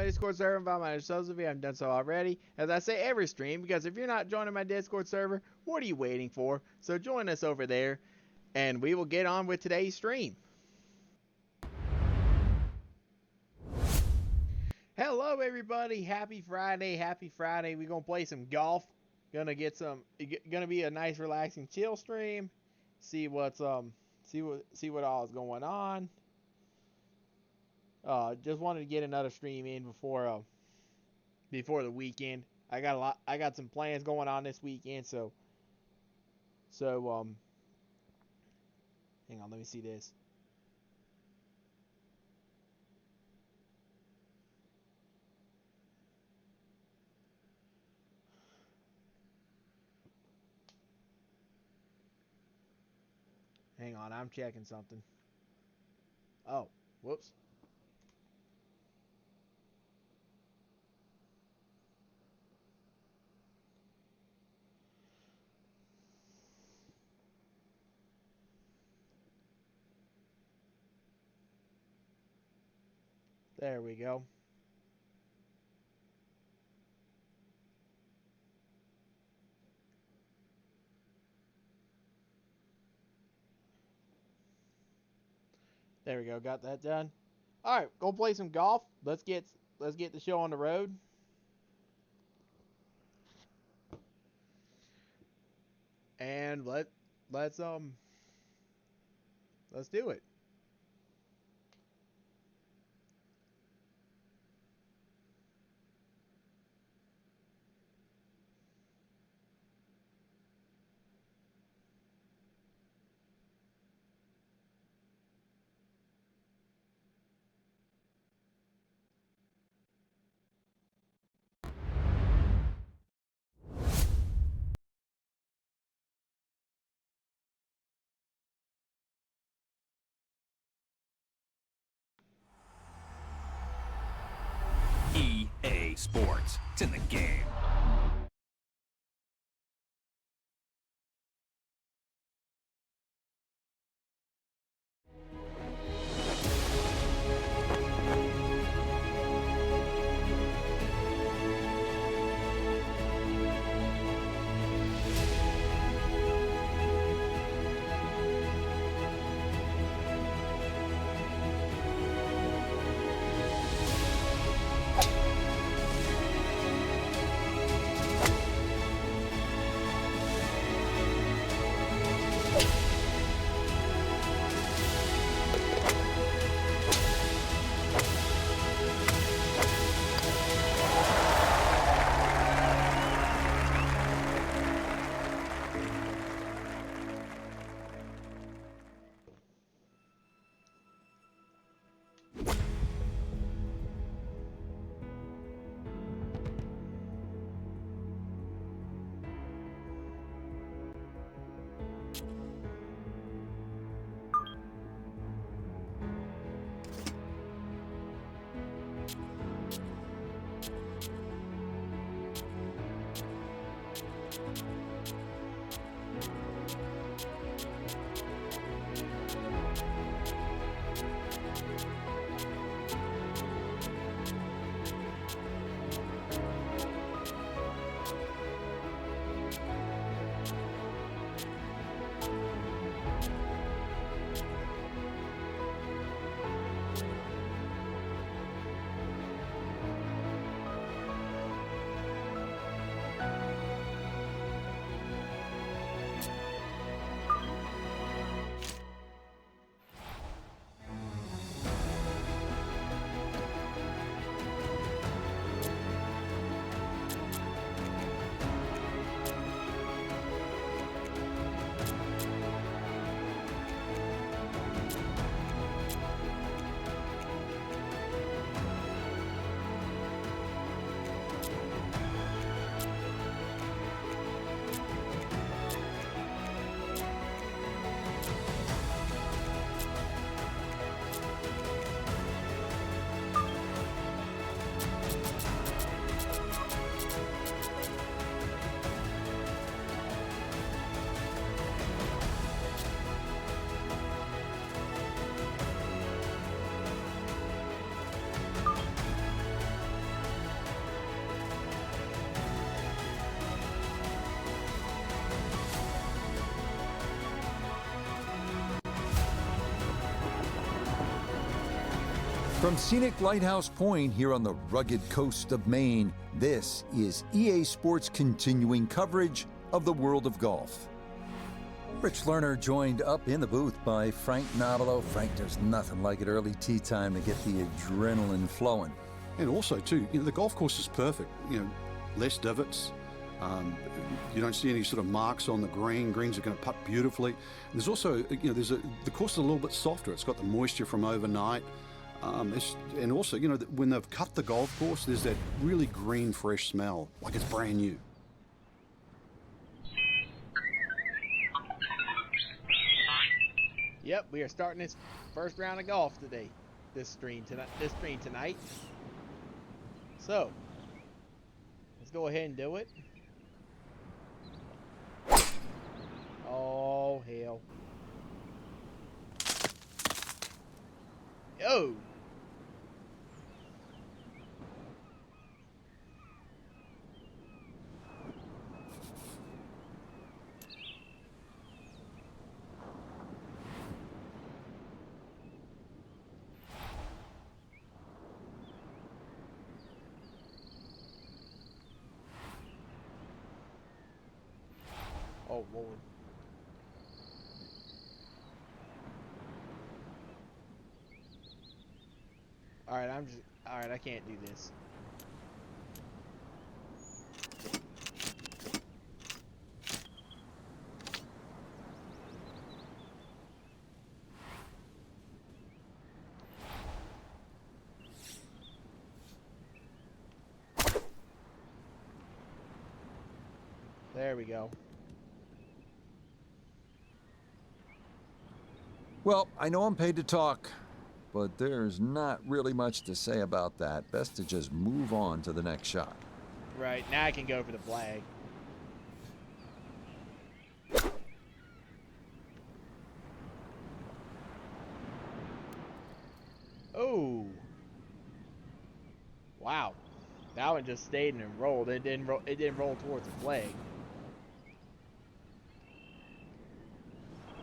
my Discord server and invite my subs if you haven't done so already. As I say every stream, because if you're not joining my Discord server, what are you waiting for? So join us over there, and we will get on with today's stream. Hello, everybody. Happy Friday. Happy Friday. We're going to play some golf. Gonna be a nice, relaxing, chill stream. See what all is going on. Just wanted to get another stream in before the weekend. I got some plans going on this weekend, so hang on, let me see this. Hang on, I'm checking something. Oh, whoops. There we go. There we go. Got that done. All right, go play some golf. Let's get the show on the road. And let's do it. EA Sports. It's in the game. From scenic Lighthouse Point here on the rugged coast of Maine, this is EA Sports' continuing coverage of the world of golf. Rich Lerner joined up in the booth by Frank Nobilo. Frank, there's nothing like it early tee time to get the adrenaline flowing. And also, too, the golf course is perfect. Less divots. You don't see any sort of marks on the green. Greens are going to putt beautifully. There's also, the course is a little bit softer. It's got the moisture from overnight. And also, when they've cut the golf course, there's that really green, fresh smell, like it's brand new. Yep, we are starting this first round of golf today. This stream tonight. So, let's go ahead and do it. Oh, hell. Yo! Oh, Lord. Alright, I can't do this. There we go. Well, I know I'm paid to talk, but there's not really much to say about that. Best to just move on to the next shot. Right, now I can go for the flag. Oh. Wow. That one just stayed and rolled. It didn't roll towards the flag.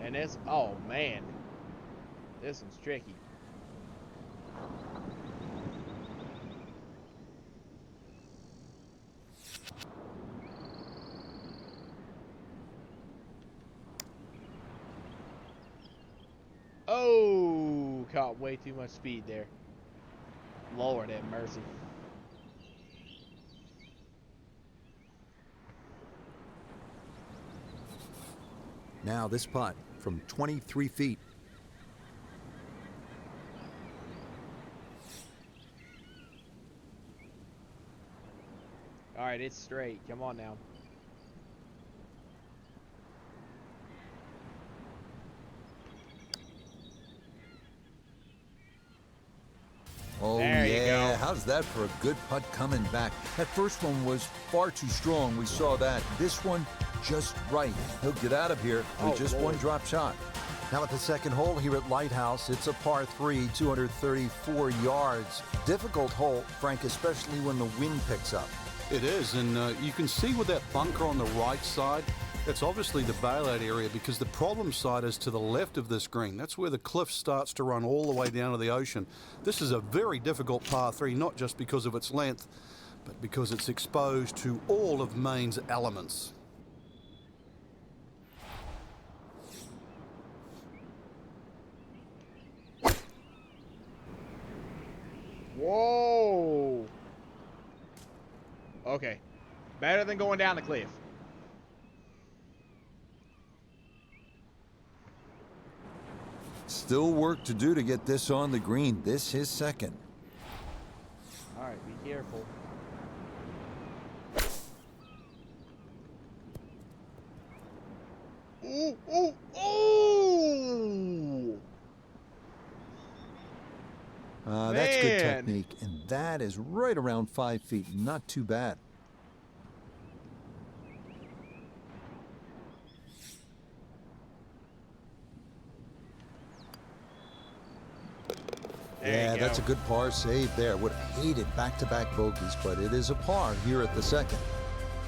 And this, oh man. This one's tricky. Oh, caught way too much speed there. Lord have mercy. Now this putt from 23 feet. All right, it's straight. Come on now. Oh, there you yeah. go. How's that for a good putt coming back? That first one was far too strong. We saw that. This one, just right. He'll get out of here with just Lord. one drop shot. Now at the second hole here at Lighthouse, it's a par 3, 234 yards. Difficult hole, Frank, especially when the wind picks up. It is, and you can see with that bunker on the right side, it's obviously the bailout area because the problem side is to the left of this green. That's where the cliff starts to run all the way down to the ocean. This is a very difficult par 3, not just because of its length, but because it's exposed to all of Maine's elements. Whoa. Okay. Better than going down the cliff. Still work to do to get this on the green. This is second. All right, be careful. Ooh, ooh, ooh! That's good Man. technique, and that is right around 5 feet. Not too bad. There you That's go. a good par save there. Would have hated back-to-back bogeys, but it is a par here at the second.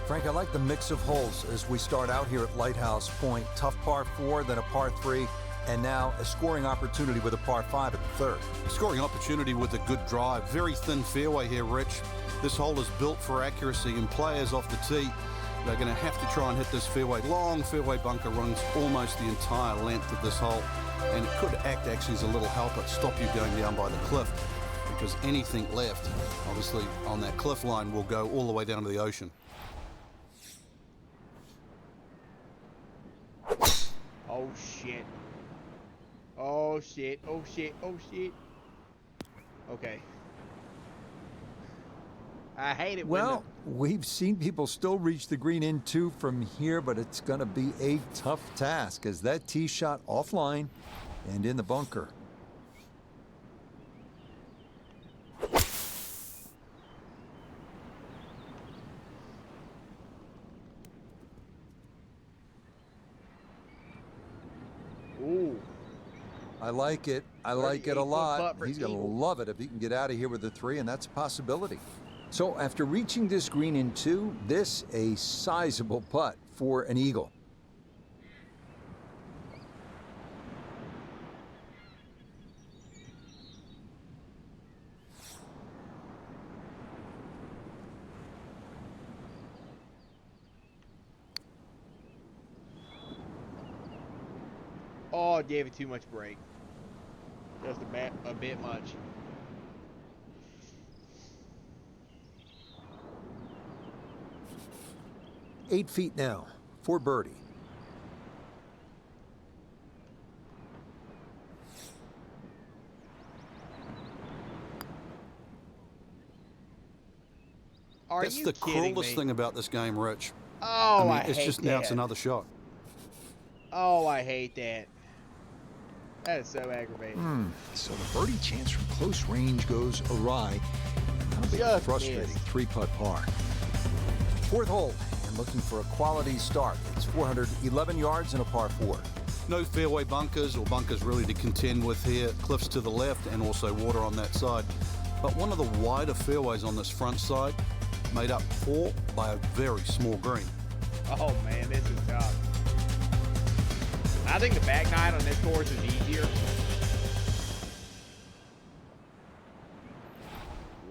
Frank, I like the mix of holes as we start out here at Lighthouse Point. Tough par 4, then a par 3, And now a scoring opportunity with a par 5 at the third. Scoring opportunity with a good drive. Very thin fairway here, Rich. This hole is built for accuracy, and players off the tee, they're going to have to try and hit this fairway. Long fairway bunker runs almost the entire length of this hole, and it could act actually as a little helper, stop you going down by the cliff, because anything left, obviously, on that cliff line will go all the way down to the ocean. Oh, shit. Oh, shit. Oh, shit. Oh, shit. Okay. I hate it when Well, we've seen people still reach the green in 2 from here, but it's going to be a tough task as that tee shot offline and in the bunker. Ooh. I like it. I like it a 38-foot lot. putt for He's going to eagle. love it if he can get out of here with a 3, and that's a possibility. So after reaching this green in 2, this a sizable putt for an eagle. Oh, I gave it too much break. Just a bit much. Eight feet now for birdie. Are That's you the kidding cruelest me? thing about this game, Rich. Oh, I it's hate just that. now it's another shot. Oh, I hate that. That is so aggravating. So the birdie chance from close range goes awry. That'll be a Just frustrating missed. 3-putt par. Fourth hole, and looking for a quality start. It's 411 yards and a par 4. No fairway bunkers or bunkers really to contend with here. Cliffs to the left and also water on that side. But one of the wider fairways on this front side, made up for by a very small green. Oh man, this is tough. I think the back nine on this course is easier.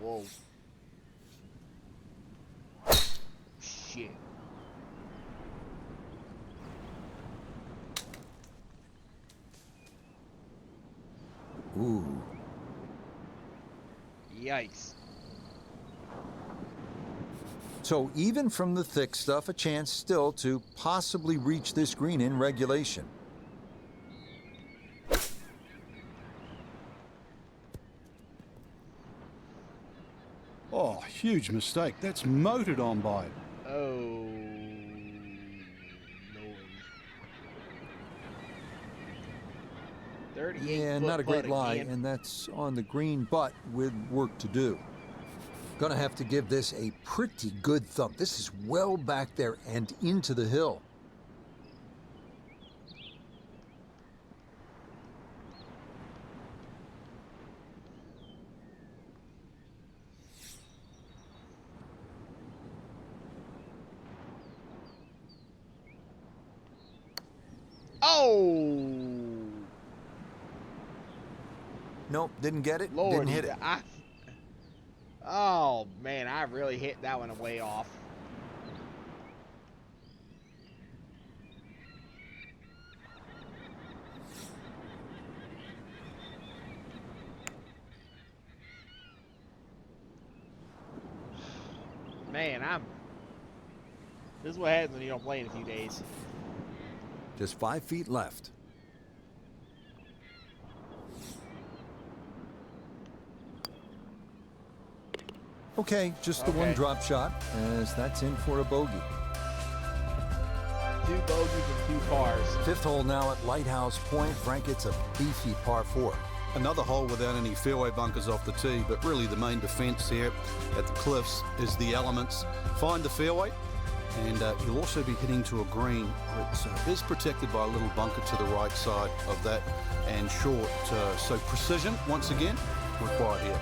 Whoa. Shit. Ooh. Yikes. So even from the thick stuff, a chance still to possibly reach this green in regulation. Oh, huge mistake. That's motored on by it. Oh. No. 38 Yeah, foot not a great putt lie, again. and that's on the green, but with work to do. Gonna have to give this a pretty good thump. This is well back there and into the hill. Oh! Nope, didn't get it, Lord, didn't hit it. Oh man, I really hit that one way off. Man, this is what happens when you don't play in a few days. Just 5 feet left. Okay, just the one Okay. drop shot, as that's in for a bogey. 2 bogeys and 2 pars. Fifth hole now at Lighthouse Point. Frank, it's a beefy par 4. Another hole without any fairway bunkers off the tee, but really the main defense here at the cliffs is the elements. Find the fairway, and you'll also be hitting to a green that is protected by a little bunker to the right side of that, and short. So precision, once again, required here.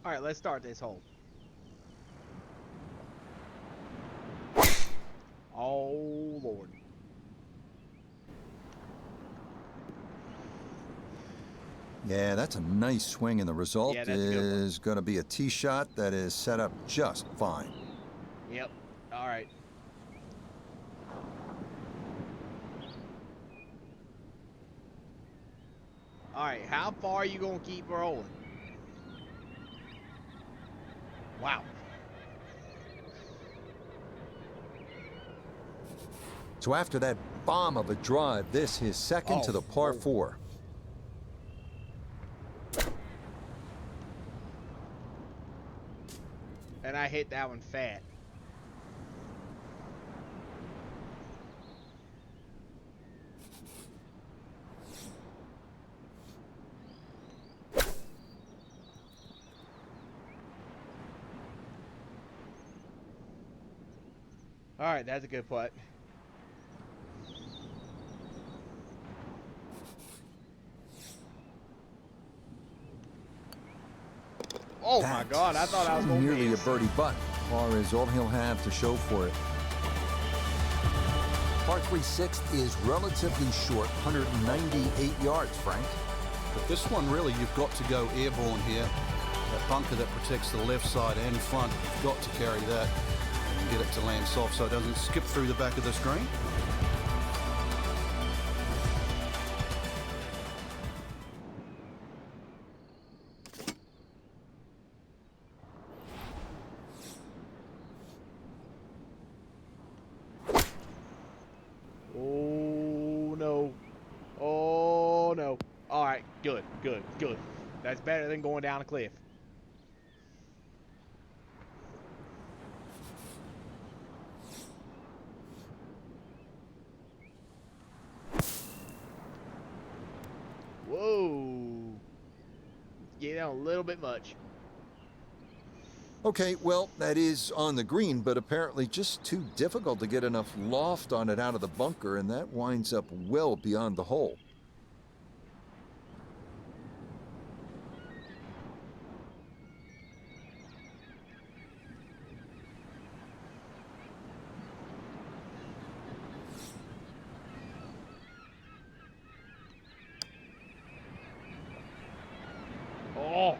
All right, let's start this hole. Oh, Lord. Yeah, that's a nice swing, and the result Yeah, that's a good one. is going to be a tee shot that is set up just fine. Yep. All right. All right, how far are you going to keep rolling? Wow. So after that bomb of a drive, this is second to the par 4. And I hit that one fat. All right, that's a good putt. Oh my God, I thought I was going to nearly miss. a birdie, but par is all he'll have to show for it. Par 3 6th is relatively short, 198 yards, Frank. But this one, really, you've got to go airborne here. That bunker that protects the left side and front, you've got to carry that and get it to land soft so it doesn't skip through the back of the screen. Oh no. Oh no. All right, good, good, good. That's better than going down a cliff. Whoa. Get down a little bit much. Okay, well, that is on the green, but apparently just too difficult to get enough loft on it out of the bunker, and that winds up well beyond the hole. Oh.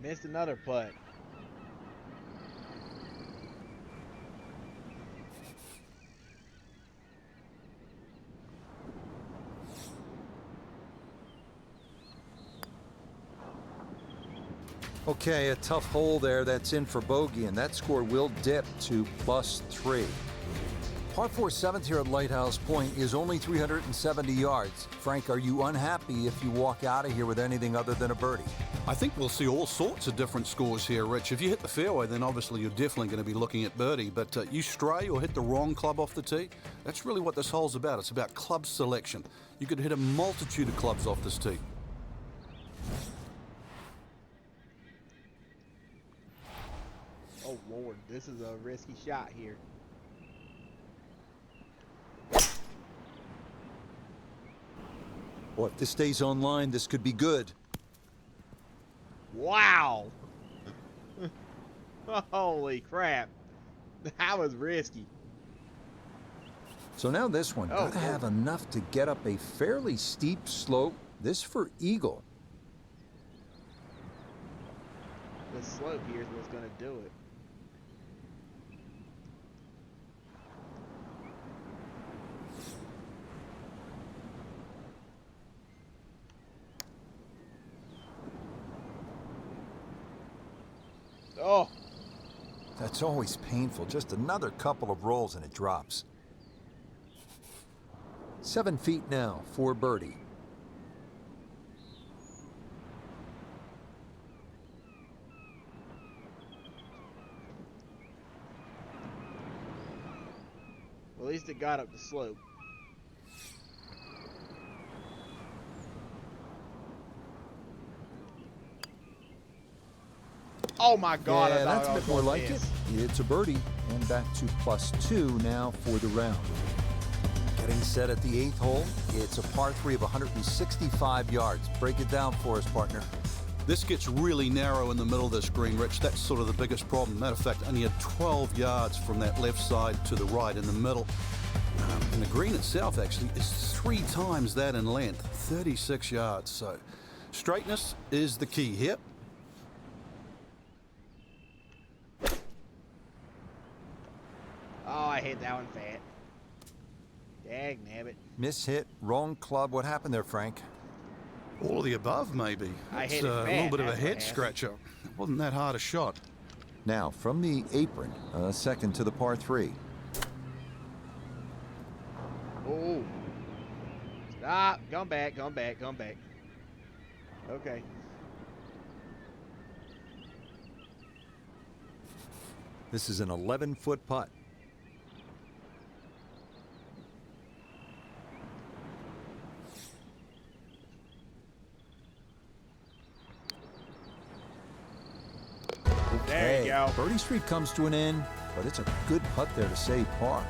Missed another putt. Okay, a tough hole there. That's in for bogey, and that score will dip to +3. Par 4 7th here at Lighthouse Point is only 370 yards. Frank, are you unhappy if you walk out of here with anything other than a birdie? I think we'll see all sorts of different scores here, Rich. If you hit the fairway, then obviously you're definitely going to be looking at birdie. But you stray or hit the wrong club off the tee, that's really what this hole's about. It's about club selection. You could hit a multitude of clubs off this tee. Oh Lord, this is a risky shot here. Well, if this stays online, this could be good. Wow. Holy crap. That was risky. So now this one, Oh, gotta have enough to get up a fairly steep slope. This for eagle. The slope here is what's going to do it. Oh, That's always painful. Just another couple of rolls and it drops. 7 feet now for birdie. well, at least it got up the slope. Oh my God! Yeah, I thought that's I a was bit more gonna like miss. it. It's a birdie and back to +2 now for the round. Getting set at the 8th hole. It's a par 3 of 165 yards. Break it down for us, partner. This gets really narrow in the middle of this green, Rich. That's sort of the biggest problem. Matter of fact, only had 12 yards from that left side to the right in the middle. And the green itself actually is 3 times that in length, 36 yards. So straightness is the key here. Oh, I hit that one fat. Dag nabbit. Miss hit, wrong club. What happened there, Frank? All of the above, maybe. I It's hit it a fat, little bit of a that's what head happened. scratcher. It wasn't that hard a shot. Now, from the apron, second to the par 3. Oh. Stop. Come back, come back, come back. Okay. This is an 11-foot putt. There you go. Birdie Street comes to an end, but it's a good putt there to save par.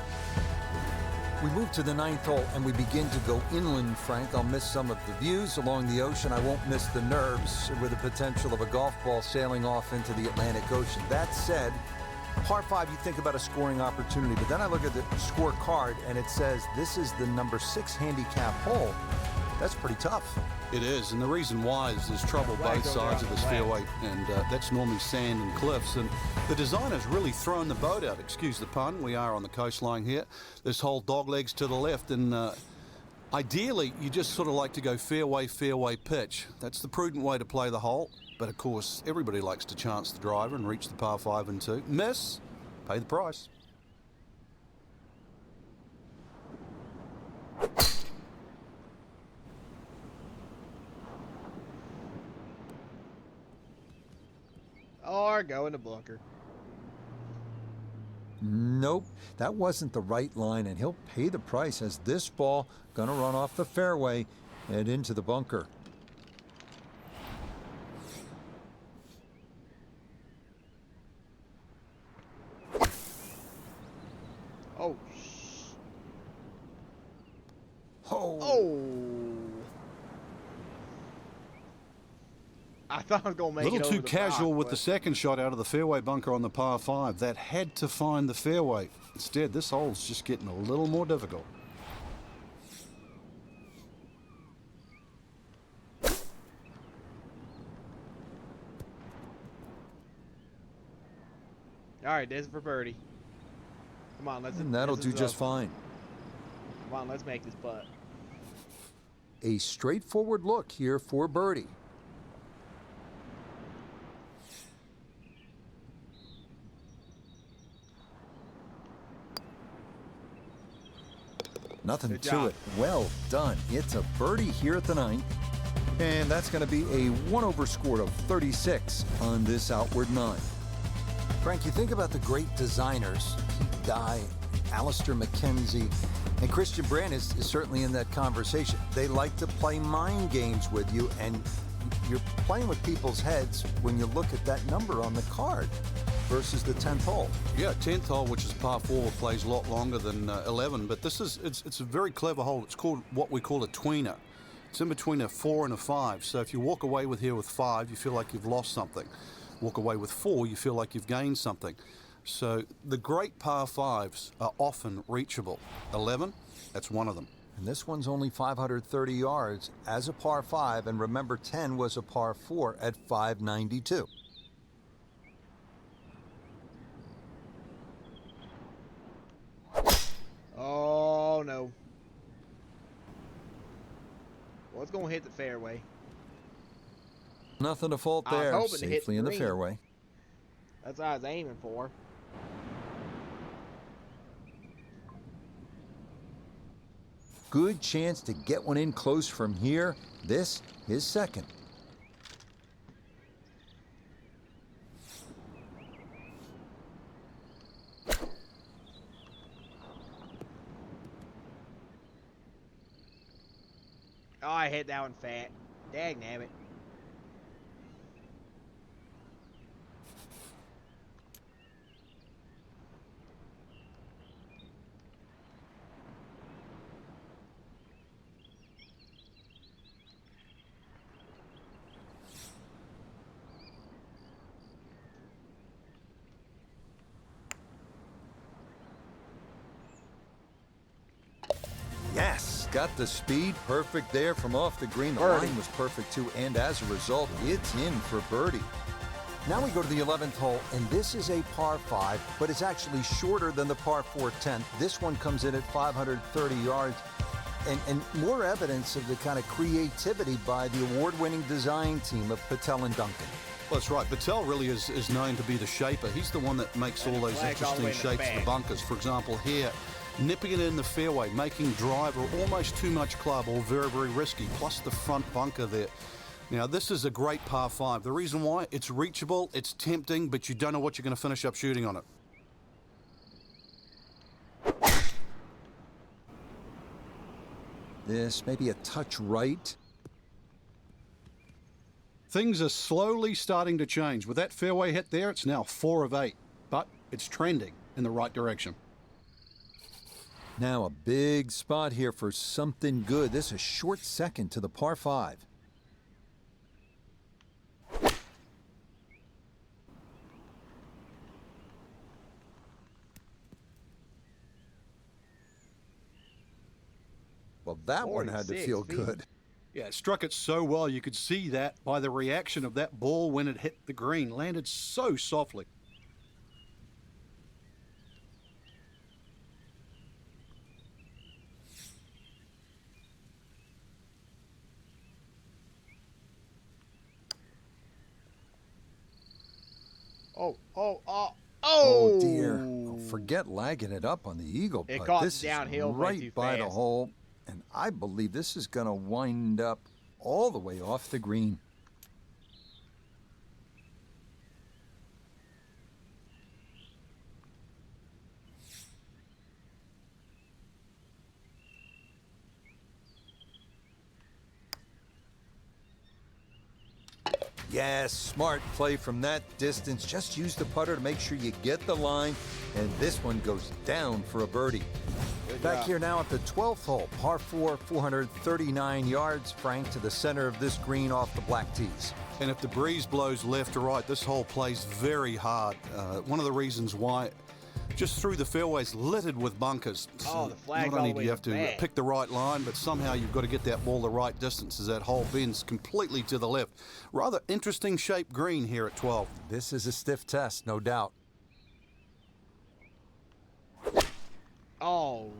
We move to the 9th hole and we begin to go inland, Frank. I'll miss some of the views along the ocean. I won't miss the nerves with the potential of a golf ball sailing off into the Atlantic Ocean. That said, par 5, you think about a scoring opportunity, but then I look at the scorecard and it says this is the number 6 handicap hole. That's pretty tough. It is, and the reason why is there's trouble Right, both go sides of down this the left. fairway, and that's normally sand and cliffs. And the designer's really thrown the boat out, excuse the pun. We are on the coastline here. This whole dog legs to the left, and ideally, you just sort of like to go fairway, fairway pitch. That's the prudent way to play the hole. But of course, everybody likes to chance the driver and reach the par 5 and 2. Miss, pay the price. Or go in the bunker. Nope, that wasn't the right line, and he'll pay the price as this ball gonna run off the fairway and into the bunker. Oh, Oh, Oh. I thought I was going to A make it little over too the casual rock, with but- the second shot out of the fairway bunker on the par 5. That had to find the fairway. Instead, this hole's just getting a little more difficult. All right, this is for birdie. Come on, let's. and that'll this do is, just fine. Come on, let's make this putt. A straightforward look here for birdie. Nothing Good to job. it. Well done. It's a birdie here at the 9th. And that's going to be a 1-over score of 36 on this outward 9. Frank, you think about the great designers, Pete Dye, Alistair McKenzie, and Christian Brand is certainly in that conversation. They like to play mind games with you, and you're playing with people's heads when you look at that number on the card versus the 10th hole. Yeah, 10th hole, which is par 4, plays a lot longer than 11, but this is it's a very clever hole. It's called what we call a tweener. It's in between a 4 and a 5. So if you walk away with here with 5, you feel like you've lost something. Walk away with 4, you feel like you've gained something. So the great par 5s are often reachable. 11, that's one of them. And this one's only 530 yards as a par 5, and remember 10 was a par 4 at 592. Oh no. Well, it's gonna hit the fairway. Nothing to fault I was there. hoping to hit Safely in the green. fairway. That's what I was aiming for. Good chance to get one in close from here. This is second. Oh, I hit that one fat. Dag nabbit. He's got the speed perfect there from off the green. The Birdie. line was perfect too, and as a result, it's in for birdie. Now we go to the 11th hole, and this is a par 5, but it's actually shorter than the par 4 10th. This one comes in at 530 yards, and more evidence of the kind of creativity by the award-winning design team of Patel and Duncan. Well, that's right. Patel really is known to be the shaper. He's the one that makes all those flags all the interesting way in the shapes, the back. bunkers. For example, here, nipping it in the fairway, making drive or almost too much club, or very, very risky, plus the front bunker there. Now, this is a great par 5. The reason why, it's reachable, it's tempting, but you don't know what you're going to finish up shooting on it. This may be a touch right. Things are slowly starting to change. With that fairway hit there, it's now 4 of 8, but it's trending in the right direction. Now a big spot here for something good. This is a short second to the par 5. Well, that one had to 46 feel feet. good. Yeah, it struck it so well. You could see that by the reaction of that ball when it hit the green. Landed so softly. Oh dear. Oh, forget lagging it up on the eagle It putt. caught This downhill is way right too by the fast. hole, and I believe this is going to wind up all the way off the green. Yes, smart play from that distance. Just use the putter to make sure you get the line, and this one goes down for a birdie. Back here now at the 12th hole, par 4, 439 yards, Frank, to the center of this green off the black tees. And if the breeze blows left or right, this hole plays very hard. One of the reasons why, just through the fairways littered with bunkers. Oh, the flag's Not all only the do way you in have the to back. pick the right line, but somehow you've got to get that ball the right distance as that hole bends completely to the left. Rather interesting shaped green here at 12. This is a stiff test, no doubt. Oh,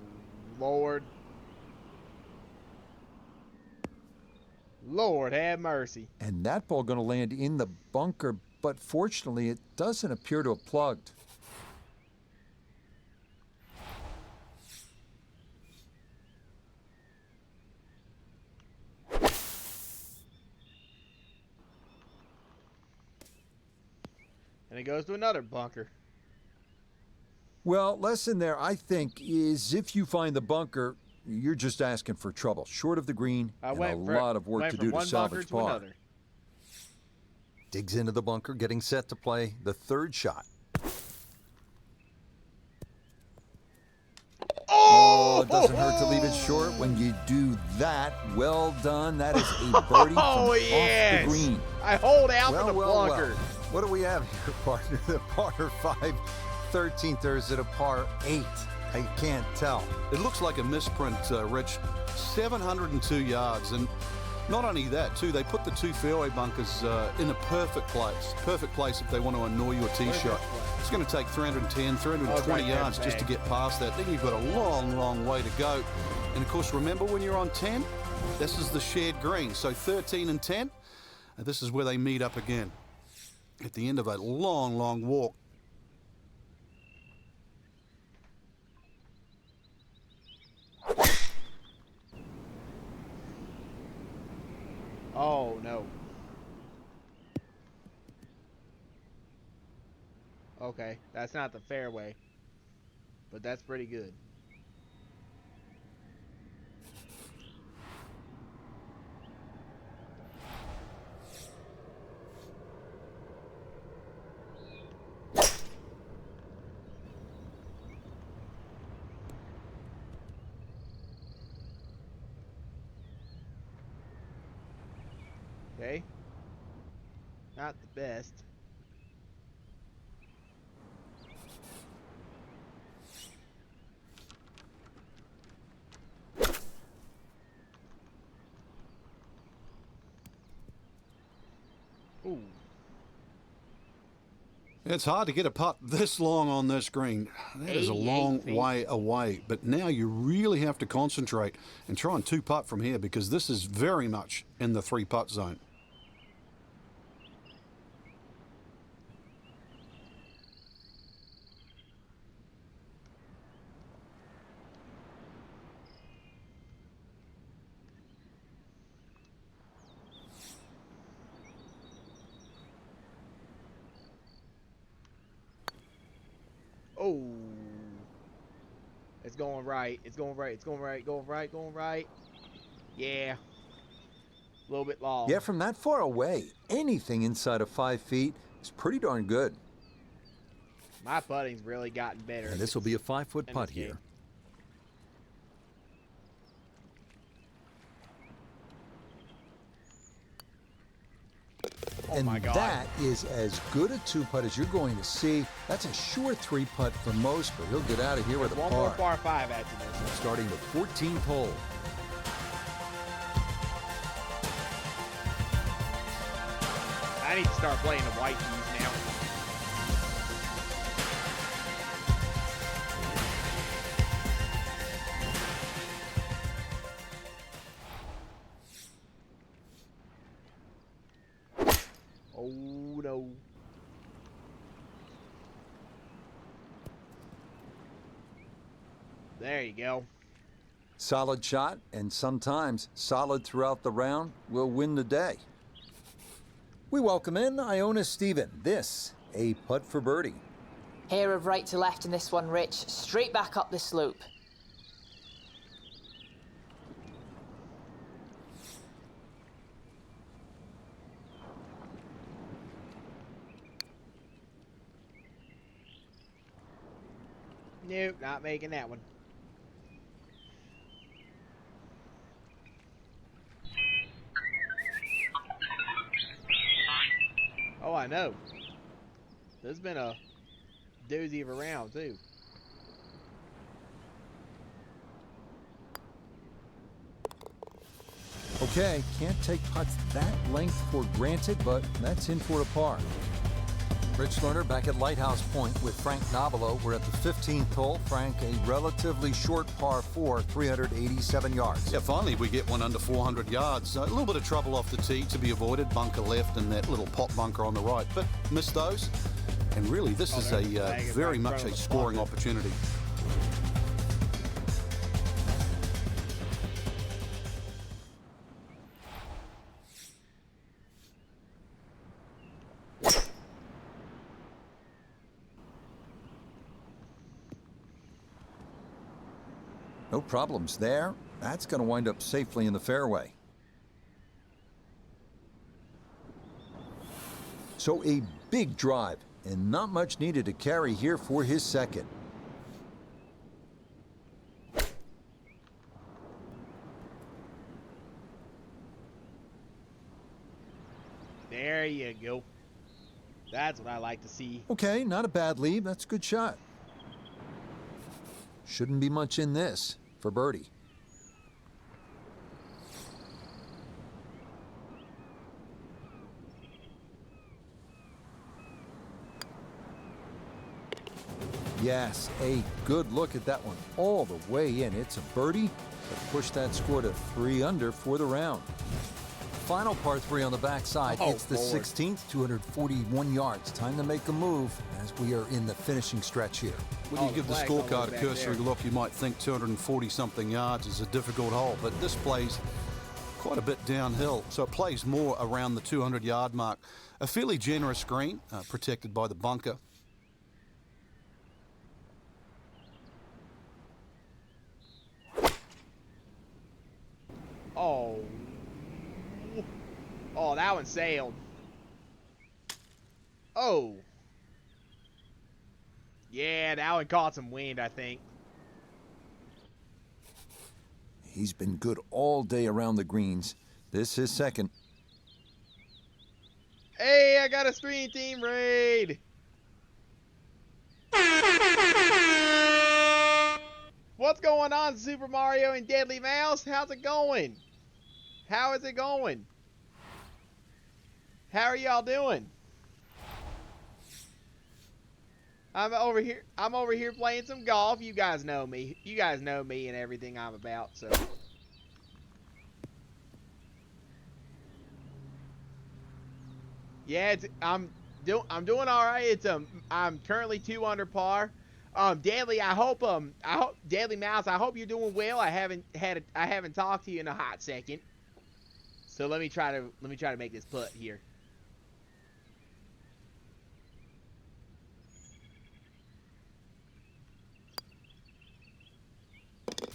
Lord. Lord have mercy. And that ball going to land in the bunker, but fortunately it doesn't appear to have plugged. And it goes to another bunker. Well, lesson there, I think, is if you find the bunker, you're just asking for trouble. Short of the green, and a lot of work to do to salvage par. Another. Digs into the bunker, getting set to play the third shot. Oh, it doesn't hurt to leave it short when you do that. Well done. That is a birdie from off the green. I hold out for the Well. bunker. What do we have here, partner? The par 5, 13th, or is it a par 8? I can't tell. It looks like a misprint, Rich. 702 yards. And not only that, too, they put the two fairway bunkers in a perfect place. Perfect place if they want to annoy your tee shot. It's going to take 310, 320 yards just to get past that. Then you've got a long, long way to go. And, of course, remember when you're on 10? This is the shared green. So 13 and 10, this is where they meet up again at the end of a long, long walk. Oh, no. Okay, that's not the fairway, but that's pretty good. Okay. Not the best. It's hard to get a putt this long on this green. That is a 88 long feet. way away. But now you really have to concentrate and try and two-putt from here because this is very much in the three-putt zone. Oh. It's going right. It's going right. It's going right. Going right. Going right. Yeah. A little bit long. Yeah, from that far away, anything inside of 5 feet is pretty darn good. My putting's really gotten better. And this will be a 5-foot in putt this game. here. Oh And my God. that is as good a 2-putt as you're going to see. That's a sure 3-putt for most, but he'll get out of here with a One more par. par 5 after this. Starting the 14th hole. I need to start playing the white tees now. Oh no. There you go. Solid shot, and sometimes solid throughout the round, will win the day. We welcome in Iona Stephen. This, a putt for birdie. Hair of right to left in this one, Rich. Straight back up the slope. Nope, not making that one. Oh, I know. This has been a doozy of a round, too. Okay, can't take putts that length for granted, but that's in for a par. Rich Lerner back at Lighthouse Point with Frank Nobilo. We're at the 15th hole. Frank, a relatively short par 4, 387 yards. Yeah, finally we get one under 400 yards. A little bit of trouble off the tee to be avoided. Bunker left and that little pot bunker on the right, but missed those. And really, this is a very much a scoring opportunity. No problems there. That's going to wind up safely in the fairway. So a big drive, and not much needed to carry here for his second. There you go. That's what I like to see. Okay, not a bad lead. That's a good shot. Shouldn't be much in this for birdie. Yes, a good look at that one all the way in. It's a birdie, but push that score to 3 under for the round. Final par 3 on the backside. Oh, It's the Lord. 16th, 241 yards. Time to make a move as we are in the finishing stretch here. When you Oh, give the flag's all the way scorecard a back cursory there. look, you might think 240-something yards is a difficult hole, but this plays quite a bit downhill, so it plays more around the 200-yard mark. A fairly generous green, protected by the bunker. Oh. Oh, that one sailed. Oh. Yeah, that one caught some wind, I think. He's been good all day around the greens. This is second. Hey, I got a stream team raid. What's going on, Super Mario and Deadly Mouse? How's it going? How is it going? How are y'all doing? I'm over here playing some golf. You guys know me. You guys know me and everything I'm about, so. Yeah, I'm doing all right. I'm currently 2 under par. Deadly, I hope Deadly Mouse, I hope you're doing well. I haven't talked to you in a hot second. So let me try to make this putt here.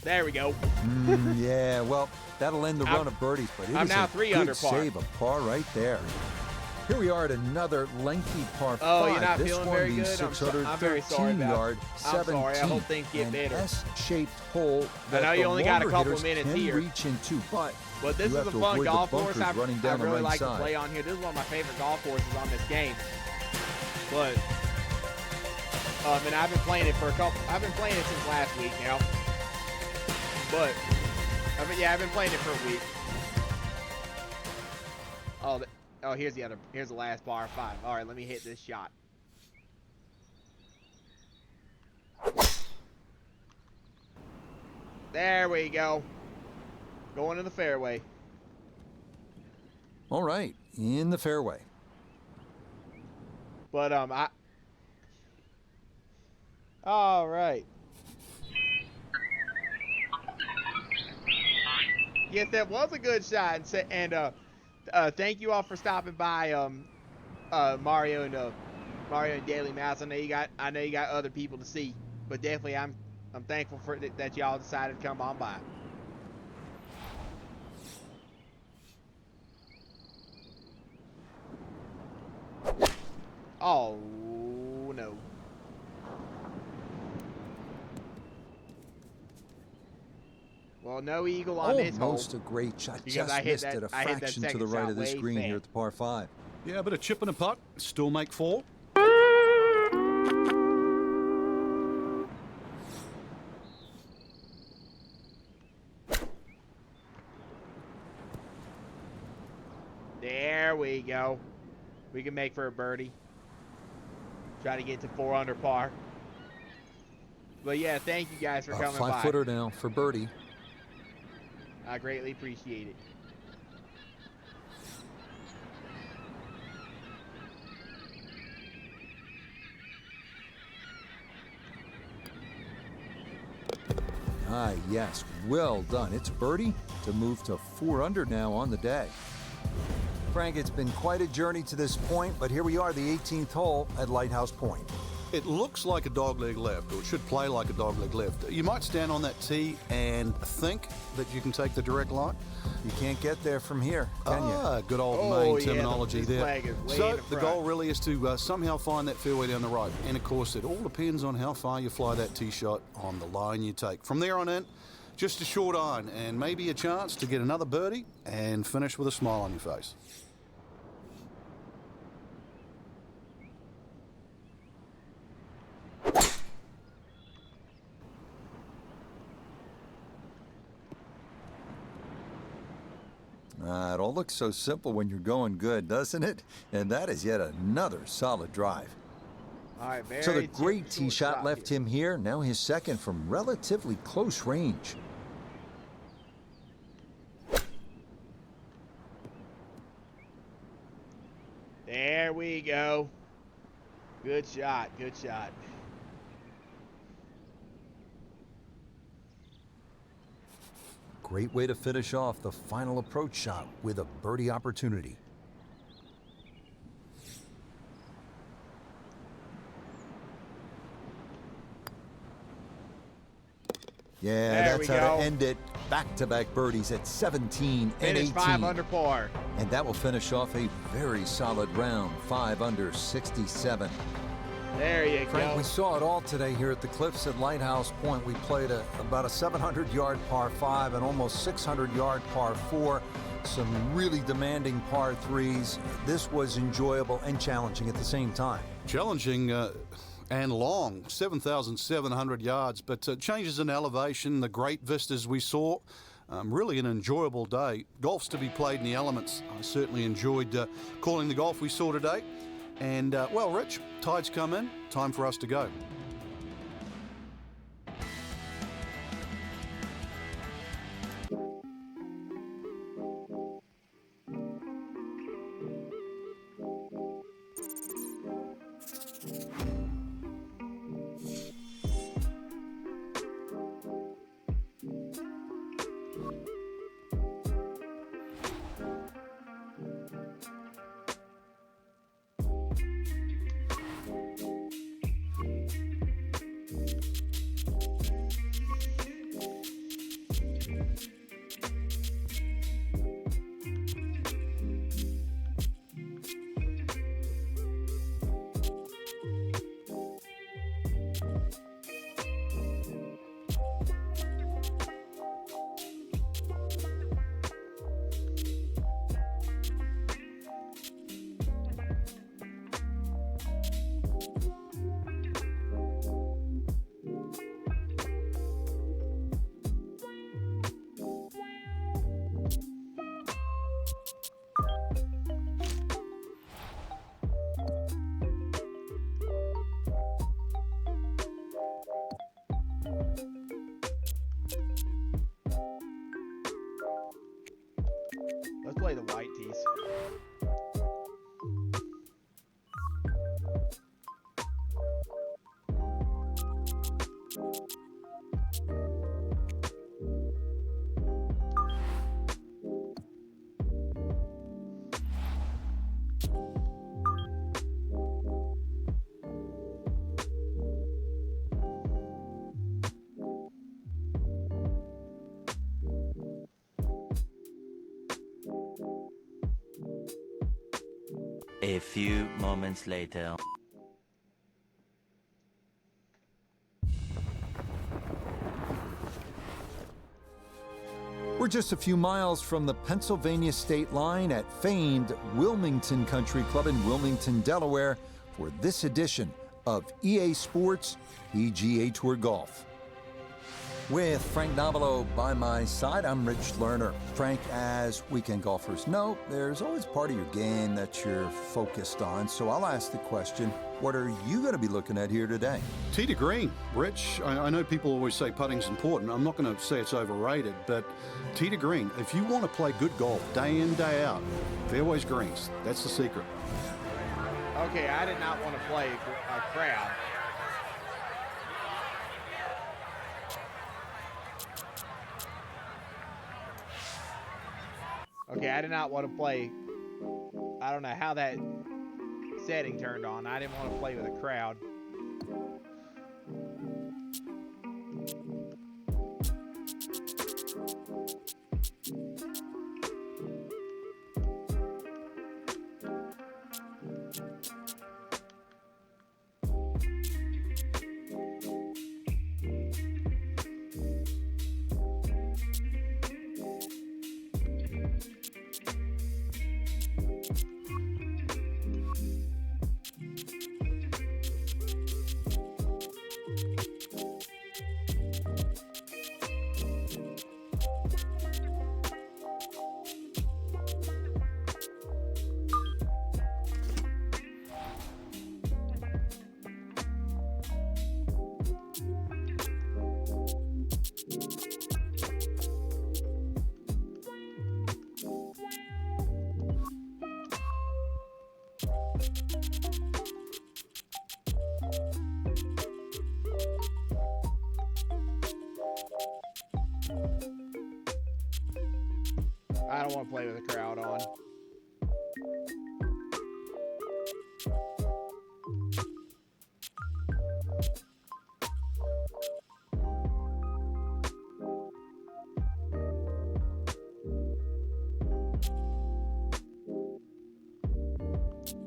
There we go. Yeah, well, that'll end the run of birdies, but it I'm is now a 3 good under par. save of par right there. Here we are at another lengthy par 5. Oh, you're not this feeling one, very the good? I'm very sorry 613 about yard, it. I'm sorry. I hope 17th, things get an better. S-shaped hole I that know you the only got a longer couple hitters minutes can here. reach into, but This you is have a to fun avoid golf the course. bunkers running I down the really right like side. to play on here. This is one of my favorite golf courses on this game. But and I've been playing it since last week now. But I've been playing it for a week. Oh, here's the last par 5. All right, let me hit this shot. There we go. Going in the fairway. All right, in the fairway. But all right. Yes, that was a good shot, and thank you all for stopping by, Mario and Daily Mouse. I know you got other people to see, but definitely I'm thankful for that y'all decided to come on by. Oh no. Well, no eagle on this hole. Almost a great shot. Because Just I hit missed that- it a I hit that fraction to second the right shot of this way green fat. here at the par 5. Yeah, a bit of chip and a putt, still make 4. There we go. We can make for a birdie. Try to get to 4 under par. But yeah, thank you guys for A coming by. 5-footer now for birdie. I greatly appreciate it. Ah, yes, well done. It's birdie to move to 4 under now on the day. Frank, it's been quite a journey to this point, but here we are, the 18th hole at Lighthouse Point. It looks like a dogleg left, or it should play like a dogleg left. You might stand on that tee and think that you can take the direct line. You can't get there from here, can you? Good old Oh, Maine yeah, terminology this there. flag is way So in the the front. goal really is to somehow find that fairway down the right. And of course, it all depends on how far you fly that tee shot on the line you take. From there on in, just a short iron and maybe a chance to get another birdie and finish with a smile on your face. It all looks so simple when you're going good, doesn't it? And that is yet another solid drive. All right, very So the great tee short shot left here. him here, now his second from relatively close range. There we go. Good shot, good shot. Great way to finish off the final approach shot with a birdie opportunity. Yeah, There that's we how go. to end it. Back-to-back birdies at 17 and Finish 18. 5 under par. And that will finish off a very solid round, 5 under 67. There you Frank, go. we saw it all today here at the Cliffs at Lighthouse Point. We played about a 700-yard par 5 and almost 600-yard par 4. Some really demanding par 3s. This was enjoyable and challenging at the same time. Challenging and long, 7,700 yards, but changes in elevation, the great vistas we saw. Really an enjoyable day. Golf's to be played in the elements. I certainly enjoyed calling the golf we saw today. And, well, Rich, tide's come in. Time for us to go. Let's play the white tees. A few moments later. We're just a few miles from the Pennsylvania state line at famed Wilmington Country Club in Wilmington, Delaware, for this edition of EA Sports PGA Tour Golf. With Frank Nobilo by my side, I'm Rich Lerner. Frank, as weekend golfers know, there's always part of your game that you're focused on. So I'll ask the question, what are you going to be looking at here today? Tee to green, Rich. I know people always say putting's important. I'm not going to say it's overrated, but tee to green. If you want to play good golf day in, day out, fairways greens. That's the secret. Okay, I did not want to play a crowd. Okay, I did not want to play. I don't know how that setting turned on. I didn't want to play with a crowd. I don't want to play with a crowd on.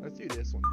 Let's do this one.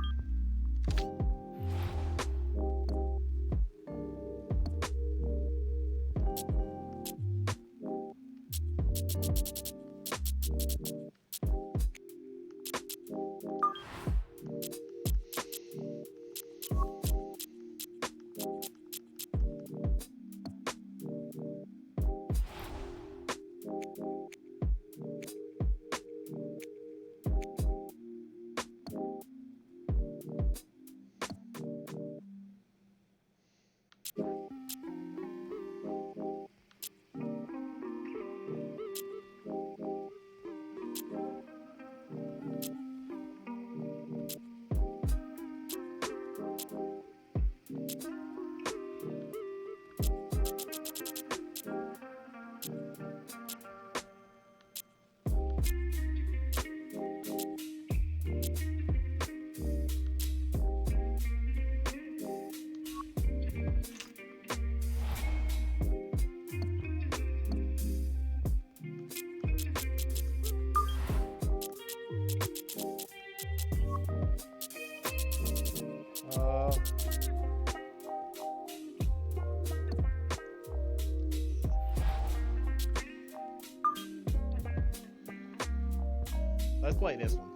Let's play this one.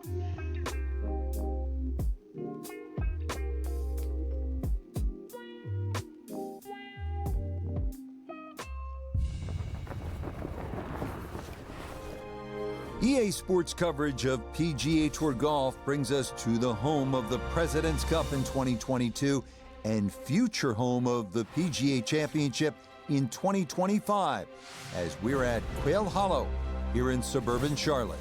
EA Sports coverage of PGA Tour Golf brings us to the home of the President's Cup in 2022 and future home of the PGA Championship in 2025 as we're at Quail Hollow here in suburban Charlotte.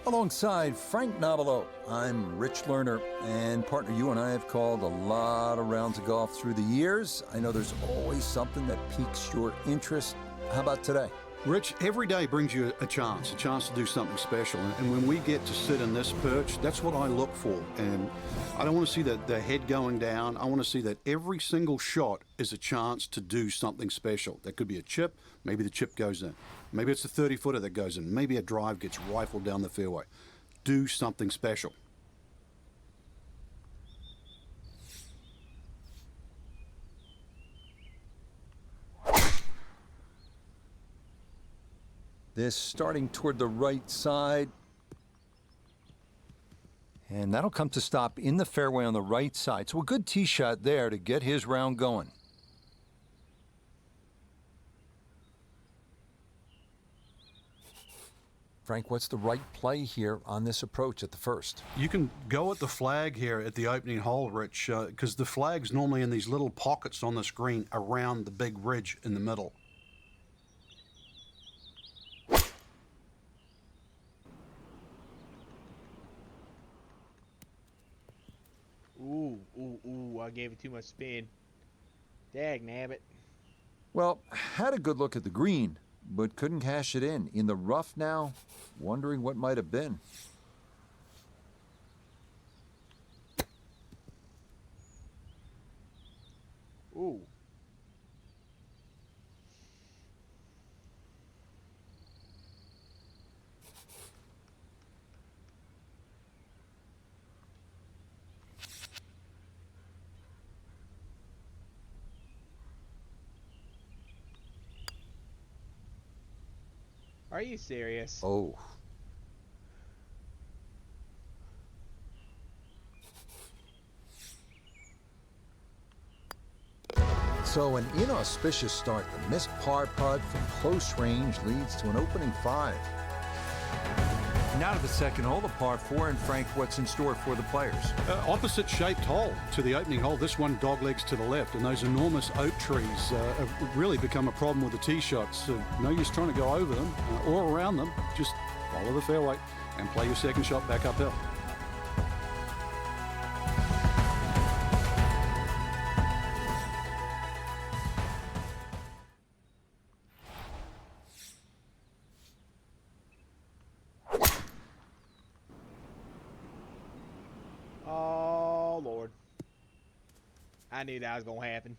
Alongside Frank Nobilo, I'm Rich Lerner, and partner, you and I have called a lot of rounds of golf through the years. I know there's always something that piques your interest. How about today? Rich, every day brings you a chance to do something special. And when we get to sit in this perch, that's what I look for. And I don't want to see the head going down. I want to see that every single shot is a chance to do something special. That could be a chip. Maybe the chip goes in. Maybe it's a 30-footer that goes in. Maybe a drive gets rifled down the fairway. Do something special. This starting toward the right side. And that'll come to stop in the fairway on the right side. So a good tee shot there to get his round going. Frank, what's the right play here on this approach at the first? You can go at the flag here at the opening hole, Rich, because the flag's normally in these little pockets on the screen around the big ridge in the middle. Ooh, I gave it too much spin. Dag nabbit. Well, had a good look at the green, but couldn't cash it in. In the rough now, wondering what might have been. Ooh. Are you serious? Oh. So an inauspicious start. The missed par putt from close range leads to an opening 5. Now to the second hole, the par 4, and Frank, what's in store for the players? Opposite shaped hole to the opening hole. This one doglegs to the left, and those enormous oak trees have really become a problem with the tee shots. No use trying to go over them or around them. Just follow the fairway and play your second shot back uphill. Oh, Lord. I knew that was going to happen.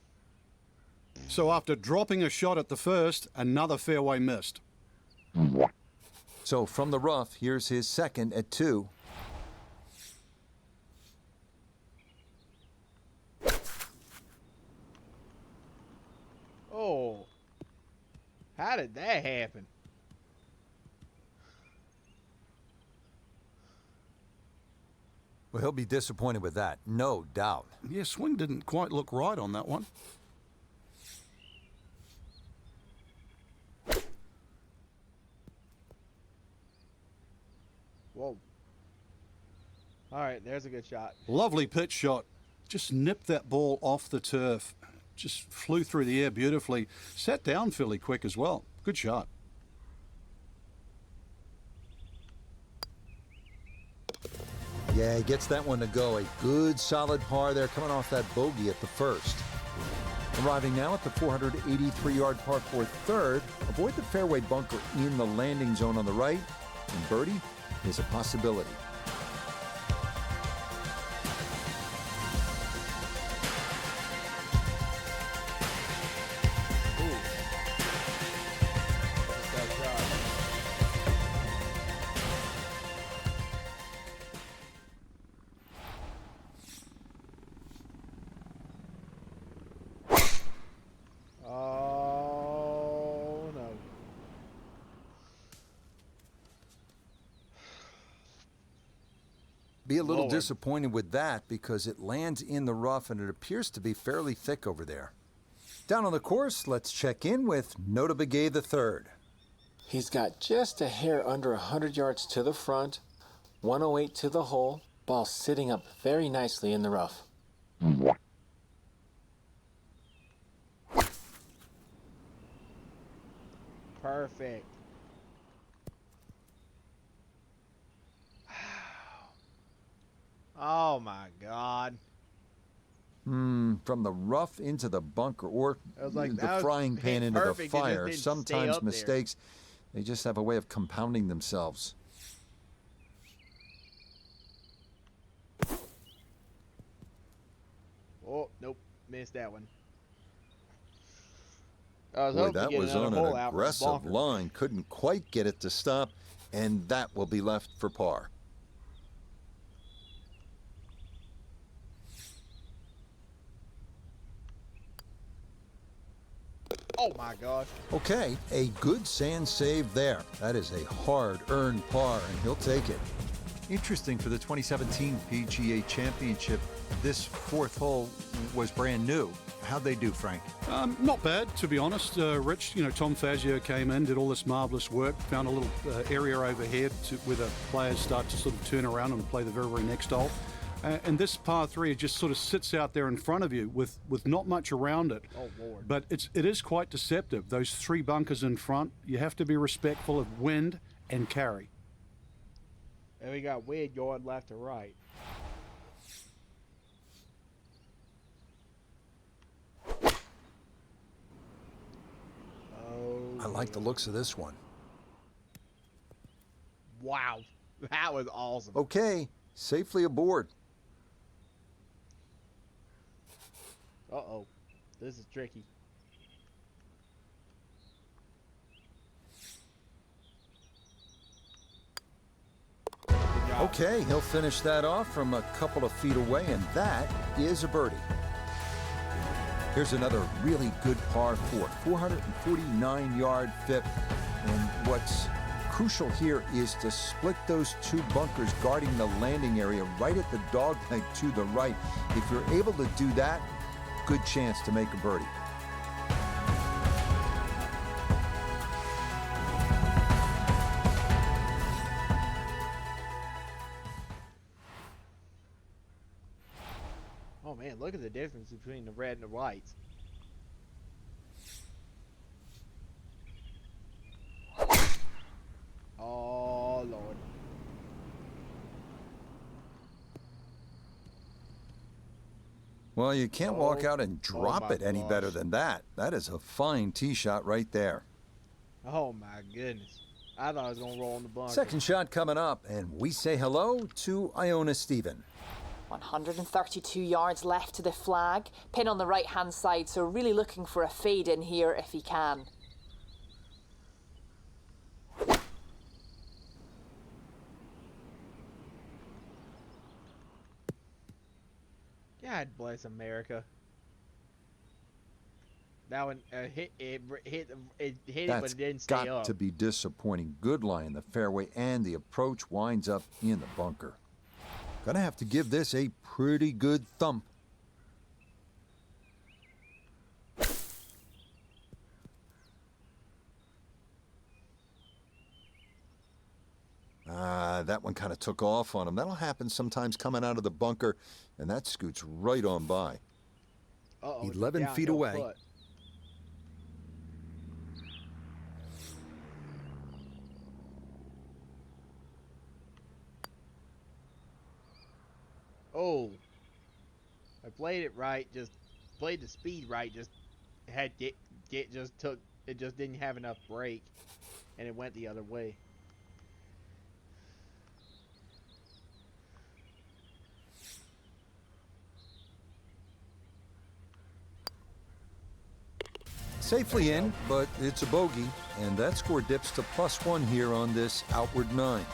So after dropping a shot at the first, another fairway missed. So from the rough, here's his second at 2. Oh. How did that happen? Well, he'll be disappointed with that, no doubt. Yeah, swing didn't quite look right on that one. Whoa. All right, there's a good shot. Lovely pitch shot. Just nipped that ball off the turf. Just flew through the air beautifully. Sat down fairly quick as well. Good shot. Yeah, he gets that one to go. A good solid par there coming off that bogey at the first. Arriving now at the 483-yard par 4 third. Avoid the fairway bunker in the landing zone on the right, and birdie is a possibility. Oh, no. be a little Lord. disappointed with that because it lands in the rough and it appears to be fairly thick over there. Down on the course, let's check in with Nota Begay III. He's got just a hair under 100 yards to the front, 108 to the hole, ball sitting up very nicely in the rough. Perfect. Oh my God. From the rough into the bunker or I was like, the that was frying pan into the perfect. It just fire. didn't stay Sometimes up there. mistakes, they just have a way of compounding themselves. Oh, nope. Missed that one. I was Boy, hoping to that get was another on hole an out with the aggressive bunker. line. Couldn't quite get it to stop, and that will be left for par. Oh my gosh. Okay, a good sand save there. That is a hard-earned par, and he'll take it. Interesting for the 2017 PGA Championship, this fourth hole was brand new. How'd they do, Frank? Not bad, to be honest. Rich, Tom Fazio came in, did all this marvellous work, found a little area overhead where the players start to sort of turn around and play the very, very next hole. And this par 3 just sort of sits out there in front of you with not much around it. Oh, Lord. But it is quite deceptive. Those 3 bunkers in front, you have to be respectful of wind and carry. And we got wind going left to right. Oh. I like the looks of this one. Wow. That was awesome. Okay, safely aboard. Uh-oh. This is tricky. Good job. Okay, he'll finish that off from a couple of feet away, and that is a birdie. Here's another really good par 4, 449-yard fifth. And what's crucial here is to split those 2 bunkers guarding the landing area right at the dog leg to the right. If you're able to do that, good chance to make a birdie. Oh man, look at the difference between the red and the whites. Oh Lord. Well, you can't walk Oh, out and drop my it any gosh. better than that. That is a fine tee shot right there. Oh my goodness. I thought I was gonna roll in the bunker. Second shot coming up, and we say hello to Iona Stephen. 132 yards left to the flag. Pin on the right-hand side, so really looking for a fade in here if he can. God bless America. That one hit it, but That's it didn't stay got up. to be disappointing. Good lie in the fairway, and the approach winds up in the bunker. Gonna have to give this a pretty good thump. That one kind of took off on him. That'll happen sometimes coming out of the bunker, and that scoots right on by. Uh-oh, 11 feet downhill away. putt. Oh, I played it right. Just played the speed right. Just had it just didn't have enough brake, and it went the other way. Safely in, but it's a bogey, and that score dips to +1 here on this outward 9.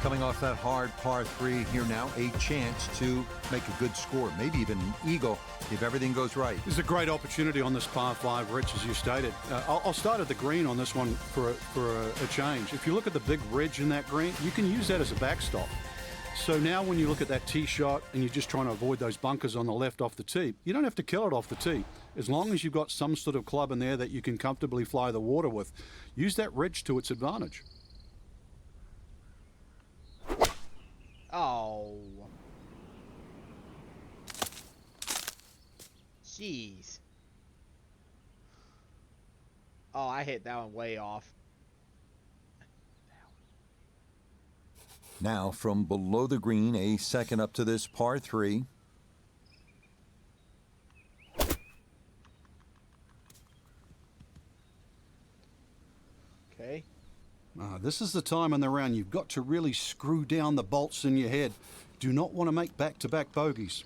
Coming off that hard par 3 here now, a chance to make a good score, maybe even an eagle if everything goes right. There's a great opportunity on this par 5, Rich, as you stated. I'll start at the green on this one for a change. If you look at the big ridge in that green, you can use that as a backstop. So now when you look at that tee shot and you're just trying to avoid those bunkers on the left off the tee, you don't have to kill it off the tee. As long as you've got some sort of club in there that you can comfortably fly the water with, use that ridge to its advantage. Oh. Jeez. Oh, I hit that one way off. Now from below the green, a second up to this par 3. Okay. This is the time in the round you've got to really screw down the bolts in your head. Do not want to make back-to-back bogeys.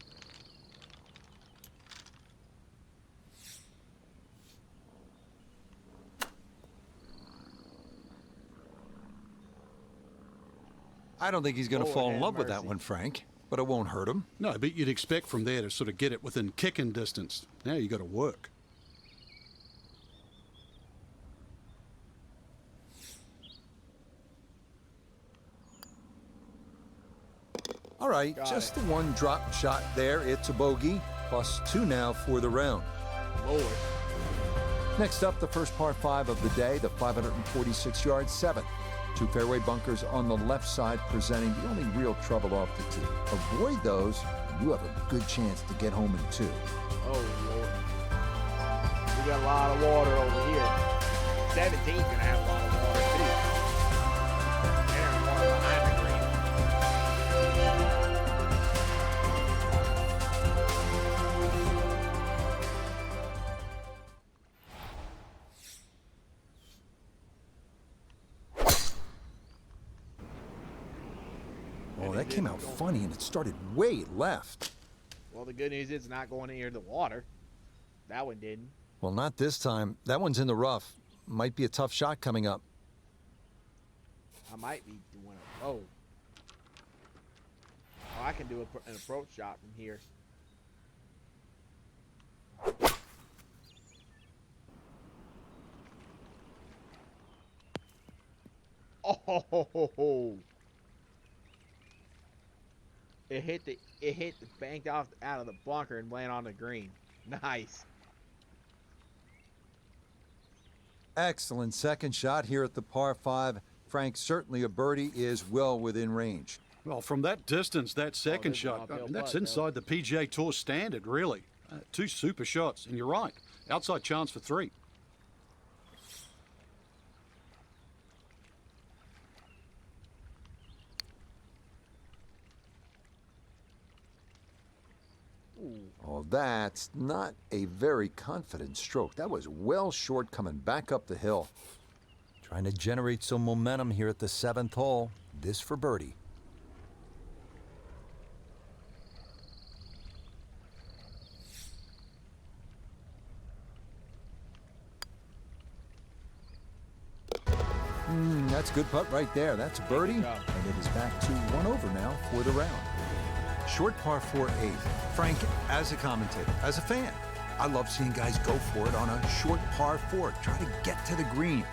I don't think he's going to Lord fall in have love with that mercy. one, Frank, but it won't hurt him. No, but you'd expect from there to sort of get it within kicking distance. Now you got to work. All right, Got just it. the one drop shot there. It's a bogey, +2 now for the round. Lord. Next up, the first par 5 of the day, the 546-yard 7th. 2 fairway bunkers on the left side, presenting the only real trouble off the tee. Avoid those, and you have a good chance to get home in 2. Oh, Lord. We got a lot of water over here. 17's going to have a lot of water, too. And there's water behind the green. Oh, that came out funny, and it started way left. Well, the good news is it's not going near the water. That one didn't. Well, not this time. That one's in the rough. Might be a tough shot coming up. I might be doing a... Oh. Oh, I can do an approach shot from here. Oh! It banked off out of the bunker and went on the green. Nice. Excellent second shot here at the par 5. Frank, certainly a birdie is well within range. Well, from that distance, that second there's an shot, uphill that's putt, inside the PGA Tour standard, really. 2 super shots, and you're right. Outside chance for 3. Oh, that's not a very confident stroke. That was well short coming back up the hill. Trying to generate some momentum here at the 7th hole. This for birdie. That's a good putt right there. That's a birdie, and it is back to 1 over now for the round. Short par 4-8. Frank, as a commentator, as a fan, I love seeing guys go for it on a short par 4. Try to get to the green.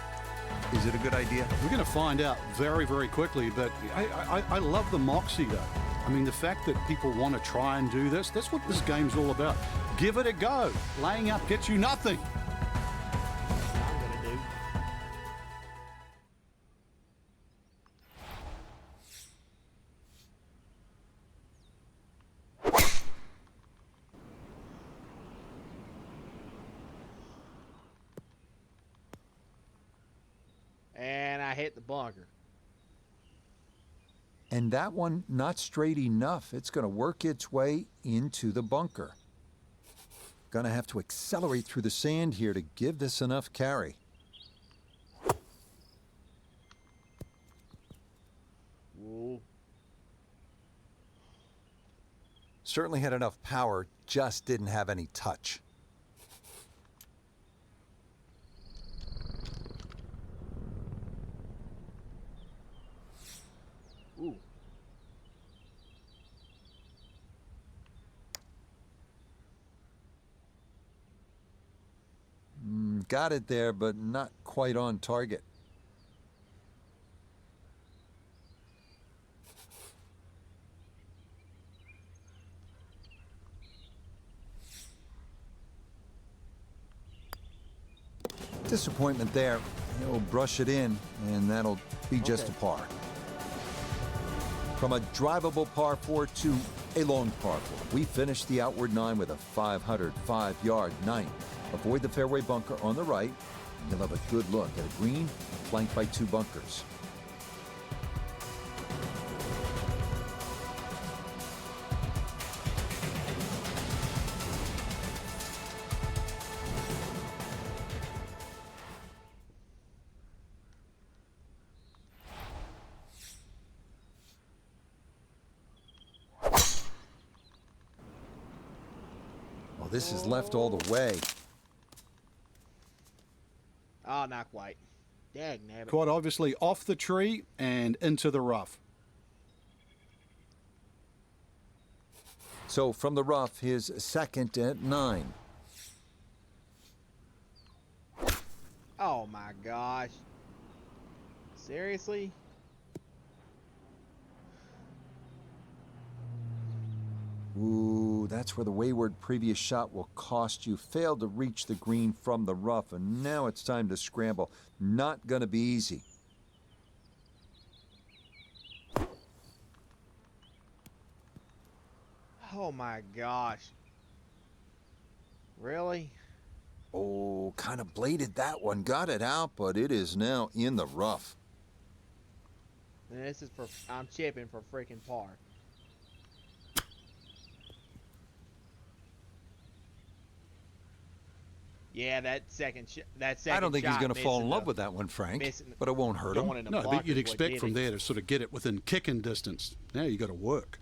Is it a good idea? We're going to find out very, very quickly, but I love the moxie, though. I mean, the fact that people want to try and do this, that's what this game's all about. Give it a go. Laying up gets you nothing. I'm gonna do. And I hit the bunker. And that one, not straight enough. It's going to work its way into the bunker. Going to have to accelerate through the sand here to give this enough carry. Whoa. Certainly had enough power, just didn't have any touch. Ooh. Got it there, but not quite on target. Disappointment there. He'll brush it in, and that'll be just a par. From a drivable par 4 to a long par 4, we finished the outward 9 with a 505-yard 9. Avoid the fairway bunker on the right. You'll have a good look at a green flanked by 2 bunkers. Well, this is left all the way. Oh, not quite. Dang, nabbit. Quite obviously off the tree and into the rough. So from the rough, his second at 9. Oh my gosh. Seriously? Ooh, that's where the wayward previous shot will cost you. Failed to reach the green from the rough, and now it's time to scramble. Not gonna be easy. Oh my gosh. Really? Oh, kind of bladed that one. Got it out, but it is now in the rough. And this is for, I'm chipping for freaking par. Yeah, that second shot. I don't think he's going to fall in love the- with that one, Frank, missing- but it won't hurt him. going in the No, bunker but you'd is what expect did from it. there to sort of get it within kicking distance. Now you got to work.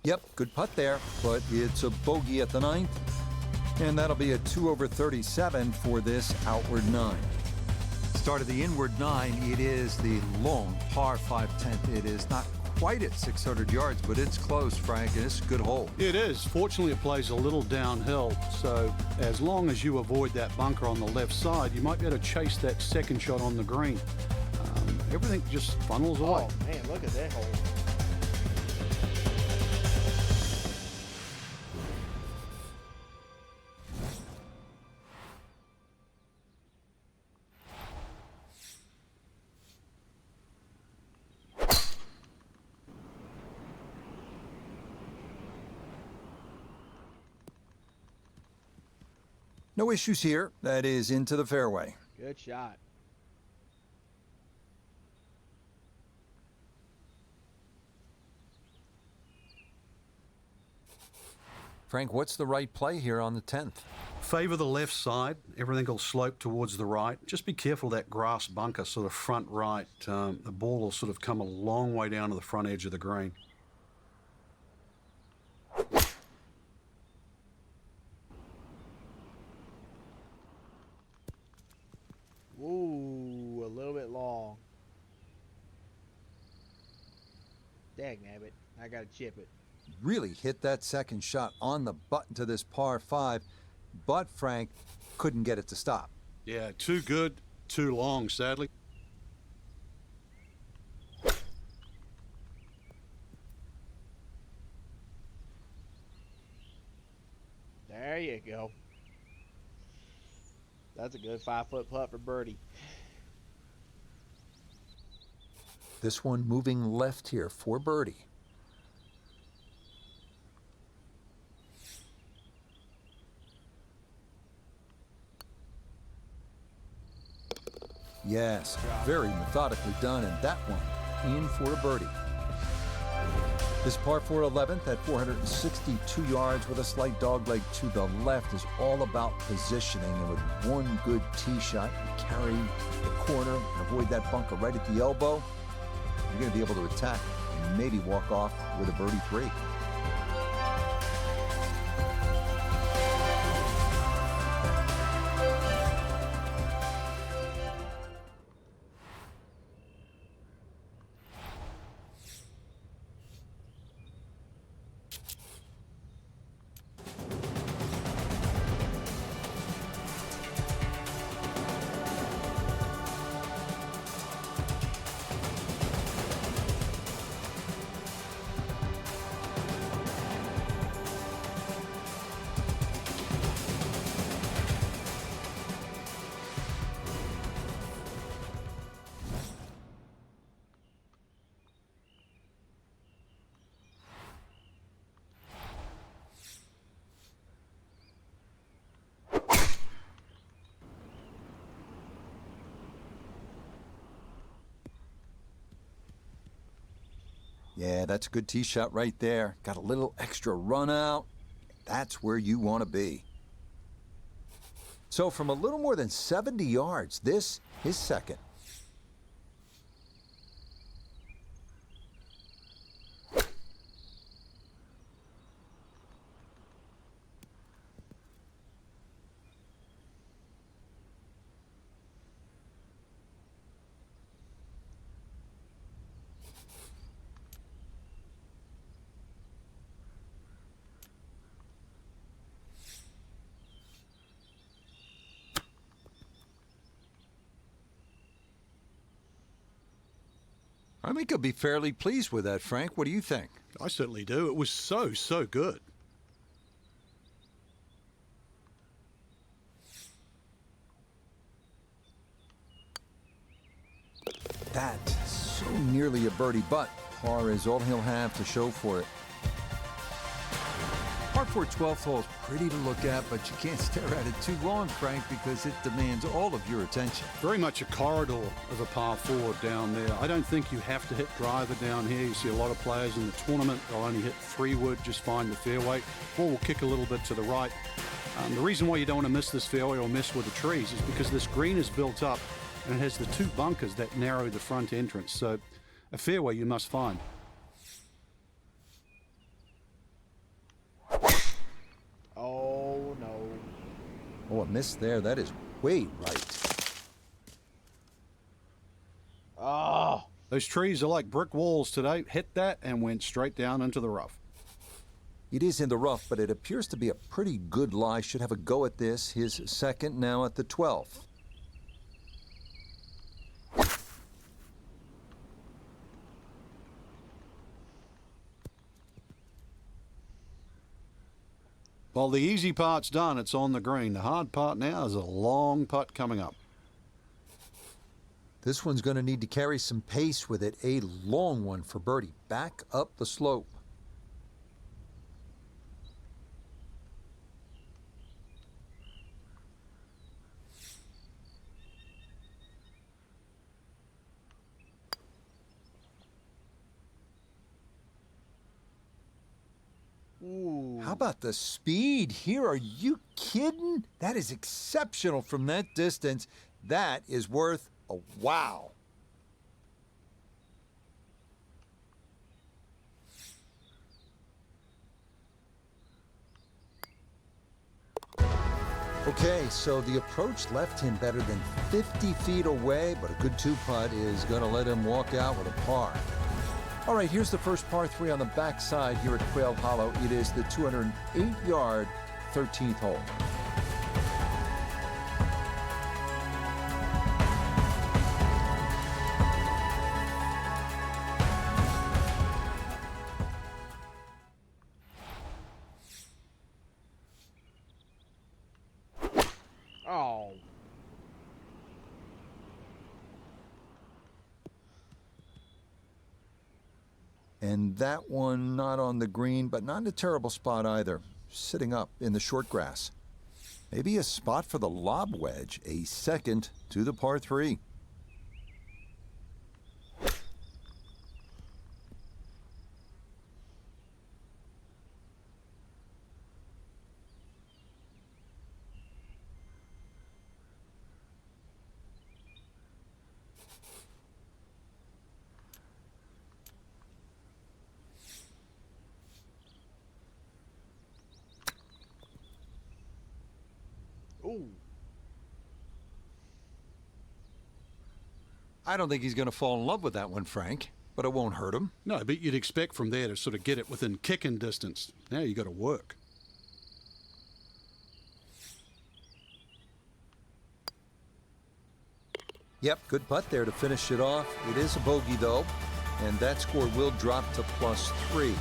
Yep, good putt there, but it's a bogey at the 9th, and that'll be a 2 over 37 for this outward 9. Start of the inward 9, it is the long par 5/10. It is not quite at 600 yards, but it's close, Frank, and it's a good hole. It is. Fortunately, it plays a little downhill, so as long as you avoid that bunker on the left side, you might be able to chase that second shot on the green. Everything just funnels away. Oh man, look at that hole. No issues here. That is into the fairway. Good shot. Frank, what's the right play here on the 10th? Favor the left side. Everything will slope towards the right. Just be careful of that grass bunker, sort of front right. The ball will sort of come a long way down to the front edge of the green. Ooh, a little bit long. Dagnabbit. I gotta chip it. Really hit that second shot on the button to this par 5, but Frank couldn't get it to stop. Yeah, too good, too long, sadly. There you go. That's a good 5-foot putt for birdie. This one moving left here for birdie. Yes, very methodically done, and that one in for a birdie. This par 4 11th at 462 yards with a slight dogleg to the left is all about positioning, and with one good tee shot, you carry the corner and avoid that bunker right at the elbow. You're going to be able to attack and maybe walk off with a birdie 3. Yeah, that's a good tee shot right there. Got a little extra run out. That's where you want to be. So from a little more than 70 yards, this is second. I think he'll be fairly pleased with that, Frank. What do you think? I certainly do. It was so good. That so nearly a birdie, but par is all he'll have to show for it. Par 4 12th hole is pretty to look at, but you can't stare at it too long, Frank, because it demands all of your attention. Very much a corridor of a par 4 down there. I don't think you have to hit driver down here. You see a lot of players in the tournament, they'll only hit 3-wood, just find the fairway. Ball will kick a little bit to the right. The reason why you don't want to miss this fairway or miss with the trees is because this green is built up and it has the 2 bunkers that narrow the front entrance. So a fairway you must find. Oh, no. Oh, a miss there. That is way right. Oh. Those trees are like brick walls today. Hit that and went straight down into the rough. It is in the rough, but it appears to be a pretty good lie. Should have a go at this. His second now at the 12th. Well, the easy part's done. It's on the green. The hard part now is a long putt coming up. This one's going to need to carry some pace with it. A long one for birdie. Back up the slope. Ooh. How about the speed here? Are you kidding? That is exceptional from that distance. That is worth a wow. Okay, so the approach left him better than 50 feet away, but a good 2-putt is going to let him walk out with a par. All right, here's the first par 3 on the backside here at Quail Hollow. It is the 208-yard 13th hole. Oh. And that one not on the green, but not in a terrible spot either. Sitting up in the short grass. Maybe a spot for the lob wedge, a second to the par 3. Ooh. I don't think he's going to fall in love with that one, Frank, but it won't hurt him. No, but you'd expect from there to sort of get it within kicking distance. Now you got to work. Yep, good putt there to finish it off. It is a bogey, though, and that score will drop to +3.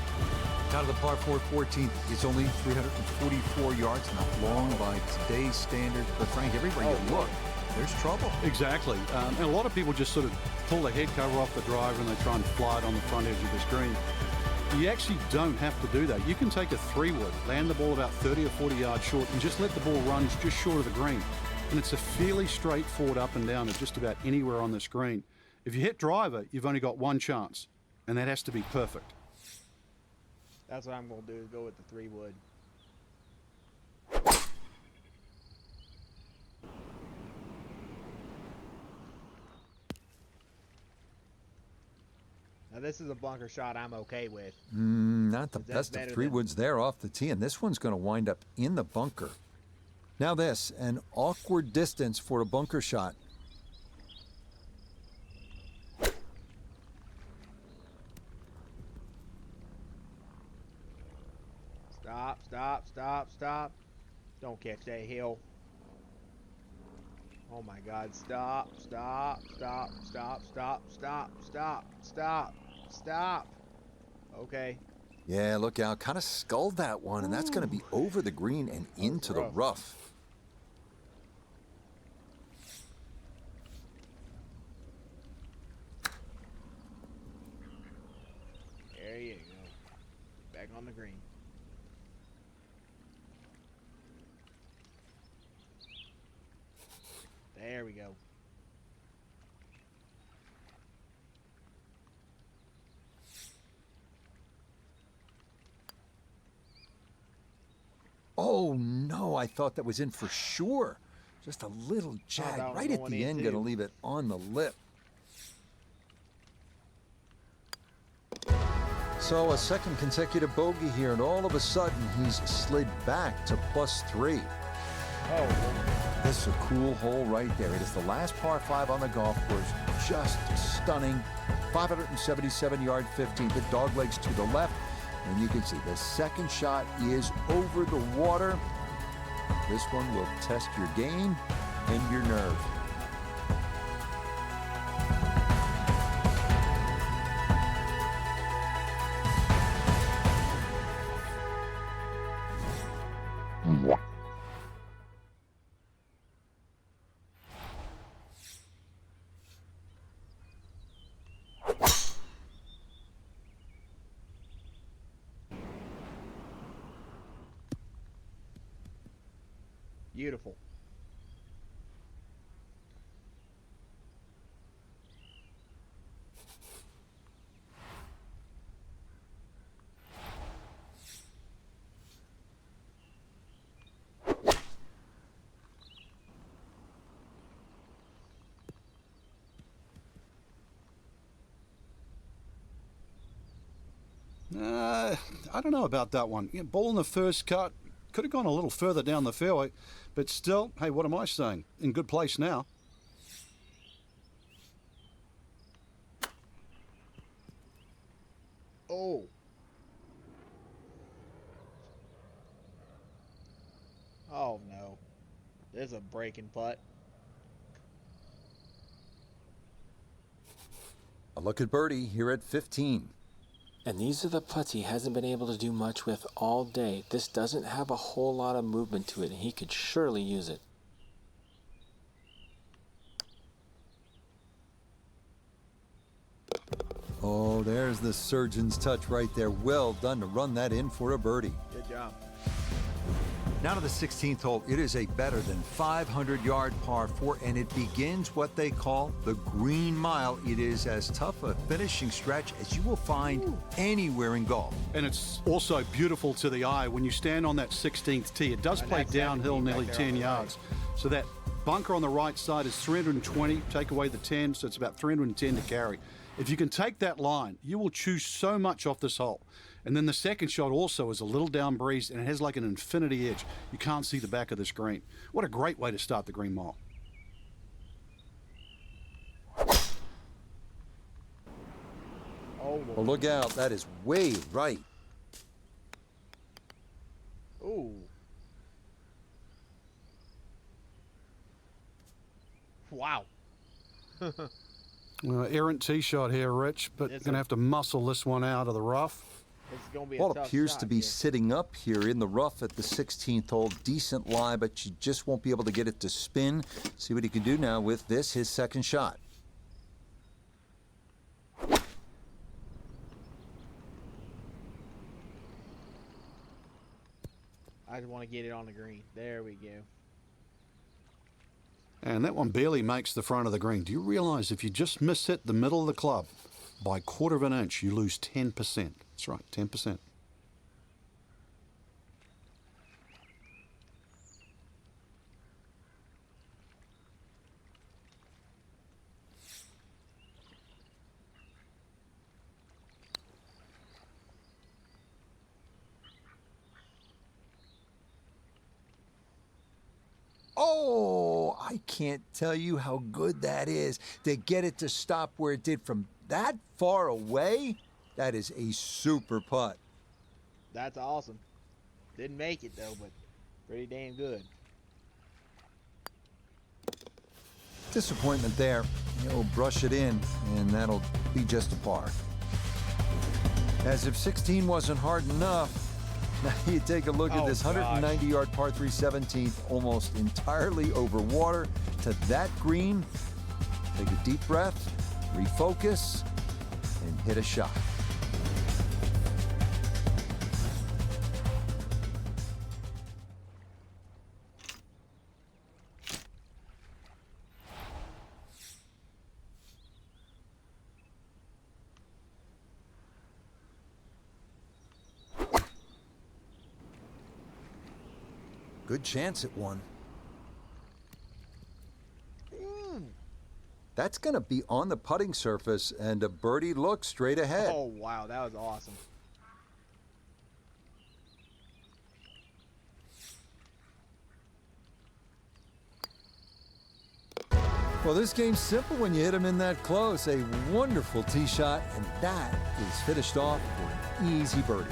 Out of the par 4 14th, it's only 344 yards, not long by today's standards. But Frank, everywhere you look, there's trouble. Exactly. And a lot of people just sort of pull the head cover off the driver and they try and fly it on the front edge of the screen. You actually don't have to do that. You can take a 3-wood, land the ball about 30 or 40 yards short, and just let the ball run just short of the green. And it's a fairly straightforward up and down at just about anywhere on the screen. If you hit driver, you've only got one chance, and that has to be perfect. That's what I'm going to do, is go with the 3-wood. Now this is a bunker shot I'm okay with. Not the That's best of better 3 than- woods there off the tee, and this one's going to wind up in the bunker. Now this, an awkward distance for a bunker shot. Stop, stop, stop, stop. Don't catch that hill. Oh my God, stop, stop, stop, stop, stop, stop, stop, stop, stop. Okay. Yeah, look out. Kind of sculled that one, and that's going to be over the green and into the rough. There you go. Back on the green. There we go. Oh, no, I thought that was in for sure. Just a little jag that was right at going the in end, too. going to leave it on the lip. So a second consecutive bogey here, and all of a sudden he's slid back to +3. Oh, This is a cool hole right there. It is the last par 5 on the golf course. Just stunning. 577-yard 15. The dog legs to the left. And you can see the second shot is over the water. This one will test your game and your nerve. beautiful. I don't know about that one. Yeah, ball in the first cut. Could have gone a little further down the fairway. But still, hey, what am I saying? In good place now. Oh. Oh no. There's a breaking putt. A look at birdie here at 15. And these are the putts he hasn't been able to do much with all day. This doesn't have a whole lot of movement to it, and he could surely use it. Oh, there's the surgeon's touch right there. Well done to run that in for a birdie. Good job. Now to the 16th hole. It is a better than 500-yard par 4, and it begins what they call the Green Mile. It is as tough a finishing stretch as you will find anywhere in golf. And it's also beautiful to the eye when you stand on that 16th tee. It does And play that's downhill 17 nearly back there on 10 the yards. So that bunker on the right side is 320. Take away the 10, so it's about 310 to carry. If you can take that line, you will choose so much off this hole. And then the second shot also is a little down breeze, and it has like an infinity edge. You can't see the back of this green. What a great way to start the Green Mile. Oh, Well, look out. That is way right. ooh. Wow. Errant tee shot here, Rich, but It's going to a- have to muscle this one out of the rough. It's going to be a What tough appears shot to be here. sitting up here in the rough at the 16th hole. Decent lie, but you just won't be able to get it to spin. See what he can do now with this, his second shot. I just want to get it on the green. There we go. And that one barely makes the front of the green. Do you realize if you just miss hit the middle of the club, by 1/4 of an inch, you lose 10%. That's right, 10%. Oh, I can't tell you how good that is to get it to stop where it did from that far away. That is a super putt. That's awesome. Didn't make it though, but pretty damn good. Disappointment there. He'll brush it in, and that'll be just a par. As if 16 wasn't hard enough, now you take a look at this 190-yard par 3 17th, almost entirely over water to that green. Take a deep breath, refocus, and hit a shot. Good chance at one. That's going to be on the putting surface and a birdie look straight ahead. Oh, wow, that was awesome. Well, this game's simple when you hit them in that close. A wonderful tee shot, and that is finished off for an easy birdie.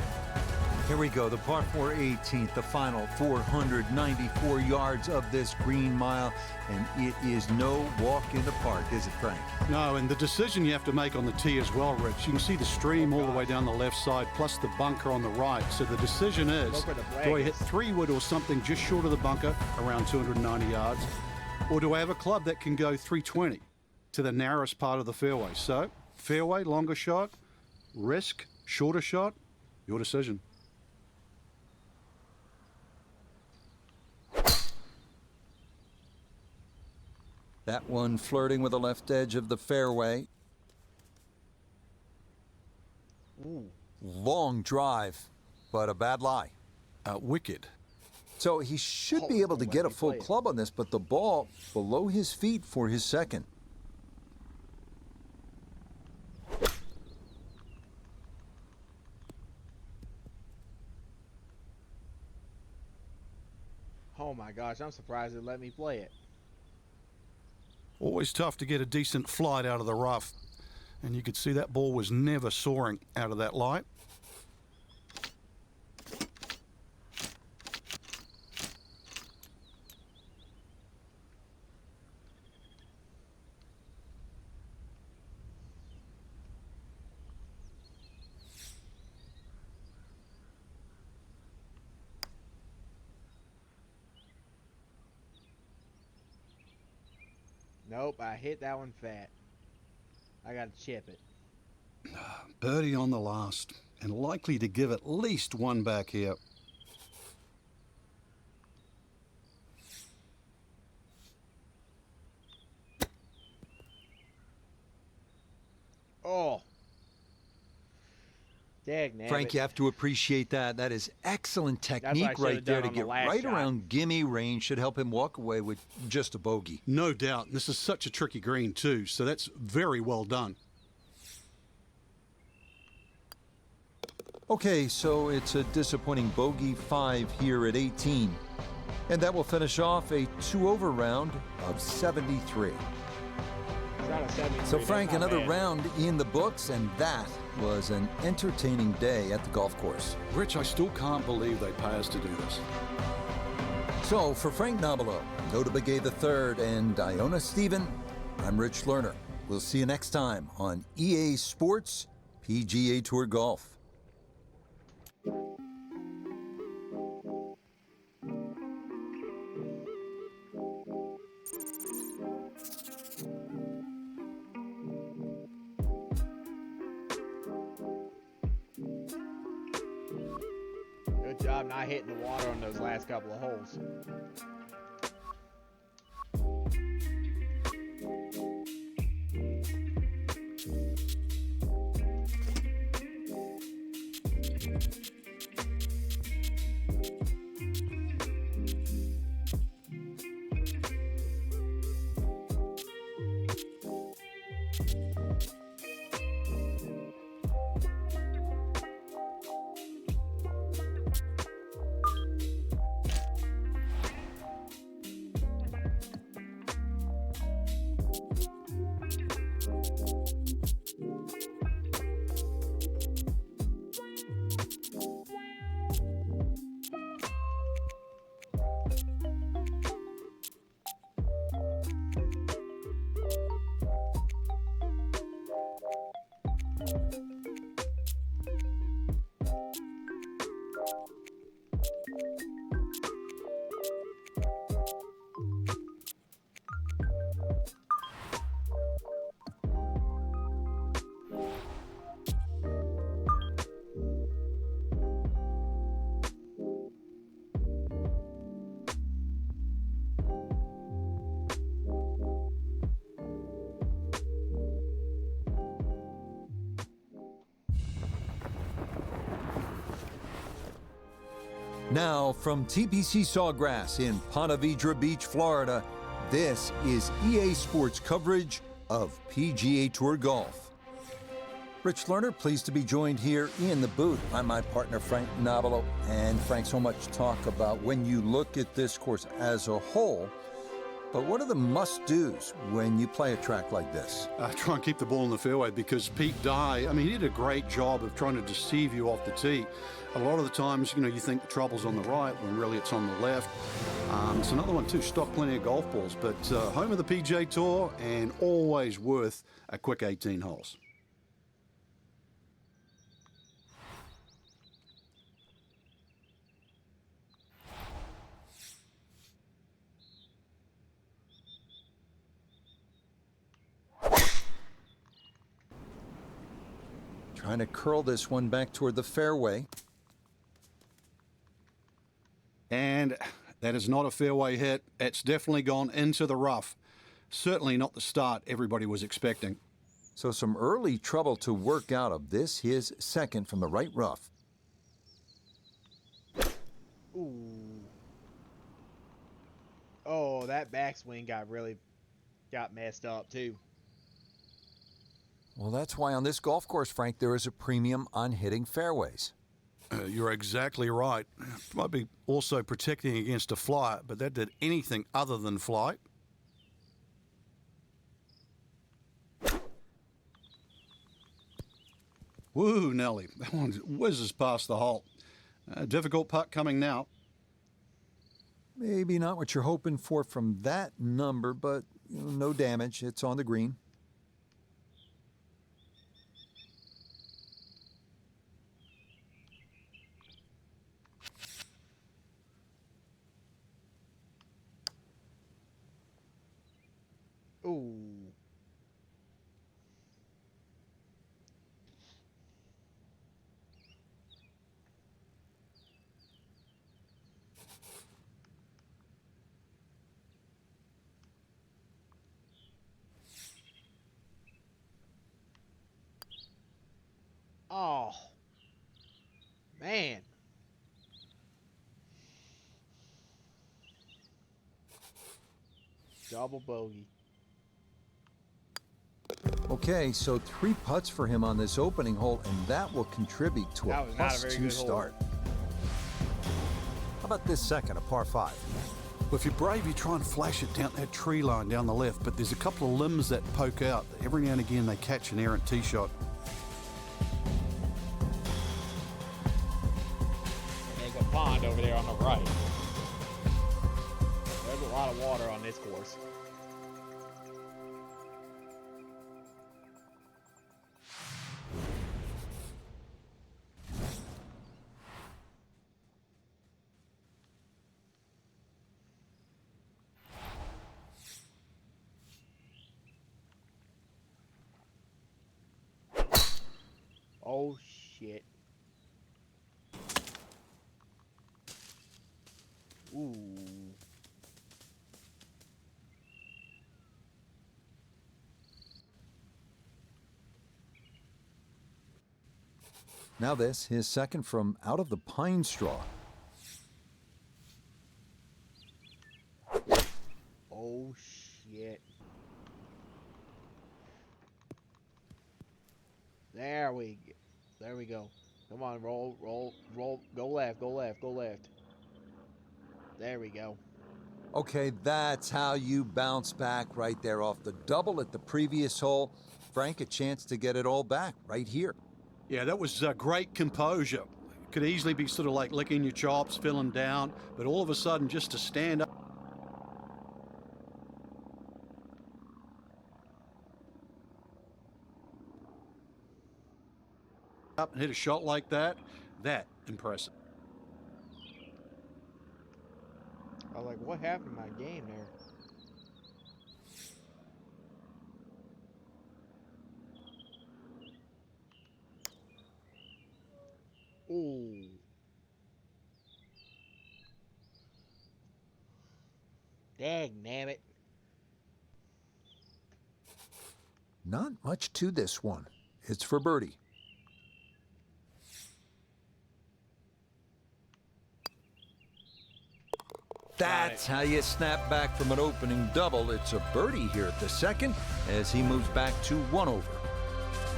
Here we go, the par 4 18th, the final 494 yards of this green mile, and it is no walk in the park, is it, Frank? No, and the decision you have to make on the tee as well, Rich. You can see the stream all the way down the left side, plus the bunker on the right. So the decision is, do I hit 3-wood or something just short of the bunker, around 290 yards, or do I have a club that can go 320 to the narrowest part of the fairway? So, fairway, longer shot, risk, shorter shot, your decision. That one flirting with the left edge of the fairway. Ooh. Long drive, but a bad lie. Wicked. So he should be able to get a full club on this, but the ball below his feet for his second. Oh my gosh, I'm surprised it let me play it. Always tough to get a decent flight out of the rough. And you could see that ball was never soaring out of that light. Nope, I hit that one fat. I gotta chip it. Birdie on the last, and likely to give at least one back here. Oh. Dang, Frank, you have to appreciate that. That is excellent technique right there to get right around gimme range. Should help him walk away with just a bogey. No doubt. This is such a tricky green too, so that's very well done. Okay, so it's a disappointing bogey 5 here at 18. And that will finish off a 2-over round of 73. So Frank, another round in the books, and that was an entertaining day at the golf course. Rich, I still can't believe they pay us to do this. So for Frank Nobilo, Notah Begay III, and Iona Stephen, I'm Rich Lerner. We'll see you next time on EA Sports PGA Tour Golf. Good job not hitting the water on those last couple of holes. Now, from TPC Sawgrass in Ponte Vedra Beach, Florida, this is EA Sports coverage of PGA Tour Golf. Rich Lerner, pleased to be joined here in the booth by my partner, Frank Nobilo. And Frank, so much talk about when you look at this course as a whole, but what are the must-dos when you play a track like this? Try and keep the ball in the fairway, because Pete Dye, I mean, he did a great job of trying to deceive you off the tee. A lot of the times, you know, you think the trouble's on the right when really it's on the left. It's another one too, stock plenty of golf balls, but home of the PGA Tour and always worth a quick 18 holes. Trying to curl this one back toward the fairway. And that is not a fairway hit. It's definitely gone into the rough. Certainly not the start everybody was expecting. So some early trouble to work out of this, his second from the right rough. Ooh. Oh, that backswing got messed up too. Well, that's why on this golf course, Frank, there is a premium on hitting fairways. You're exactly right. Might be also protecting against a flight, but that did anything other than flight. Woo, Nelly. That one whizzes past the hole. Difficult putt coming now. Maybe not what you're hoping for from that number, but no damage. It's on the green. Ooh. Oh. Man. Double bogey. Okay, so 3 putts for him on this opening hole, and that will contribute to a That was not a very +2 good hole. start. How about this second, a par 5? Well, if you're brave, you try and flash it down that tree line down the left, but there's a couple of limbs that poke out. Every now and again, they catch an errant tee shot. There's a pond over there on the right. There's a lot of water on this course. Oh shit. Ooh. Now this, his second from out of the pine straw. Oh shit. There we go. Come on, roll, roll, roll. Go left, go left, go left. There we go. Okay, that's how you bounce back right there off the double at the previous hole. Frank, a chance to get it all back right here. Yeah, that was great composure. Could easily be sort of like licking your chops, feeling down, but all of a sudden just to stand up. Up and hit a shot like that, impressive. I was like, what happened to my game there? Ooh. Dang, damn it. Not much to this one. It's for birdie. That's how you snap back from an opening double. It's a birdie here at the second as he moves back to 1 over.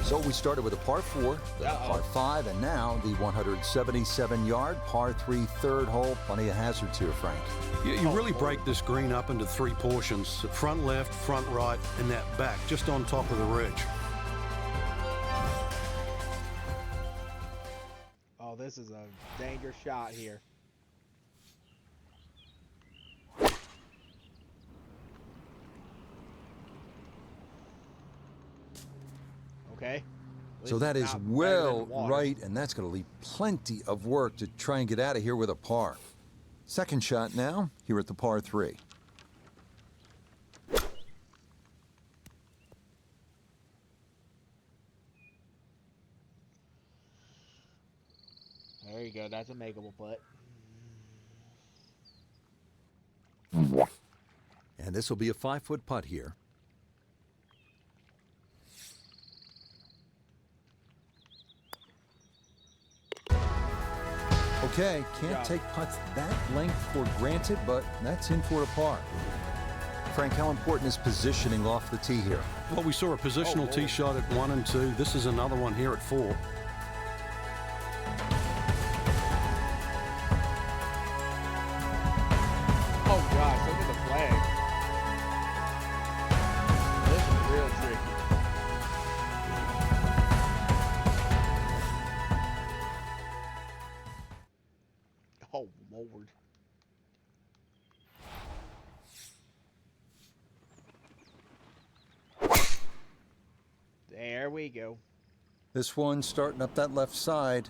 So we started with a par 4, then a par 5, and now the 177-yard par 3 third hole. Plenty of hazards here, Frank. You really break this green up into 3 portions: front left, front right, and that back, just on top of the ridge. Oh, this is a dangerous shot here. Okay. So that is well right, and that's going to leave plenty of work to try and get out of here with a par. Second shot now, here at the par 3. There you go. That's a makeable putt. And this will be a 5-foot putt here. Okay, can't take putts that length for granted, but that's in for a par. Frank, how important is positioning off the tee here? Well, we saw a positional tee shot at 1 and 2. This is another one here at 4. Oh gosh, look at the flag. This is real tricky. Oh Lord. There we go. This one starting up that left side.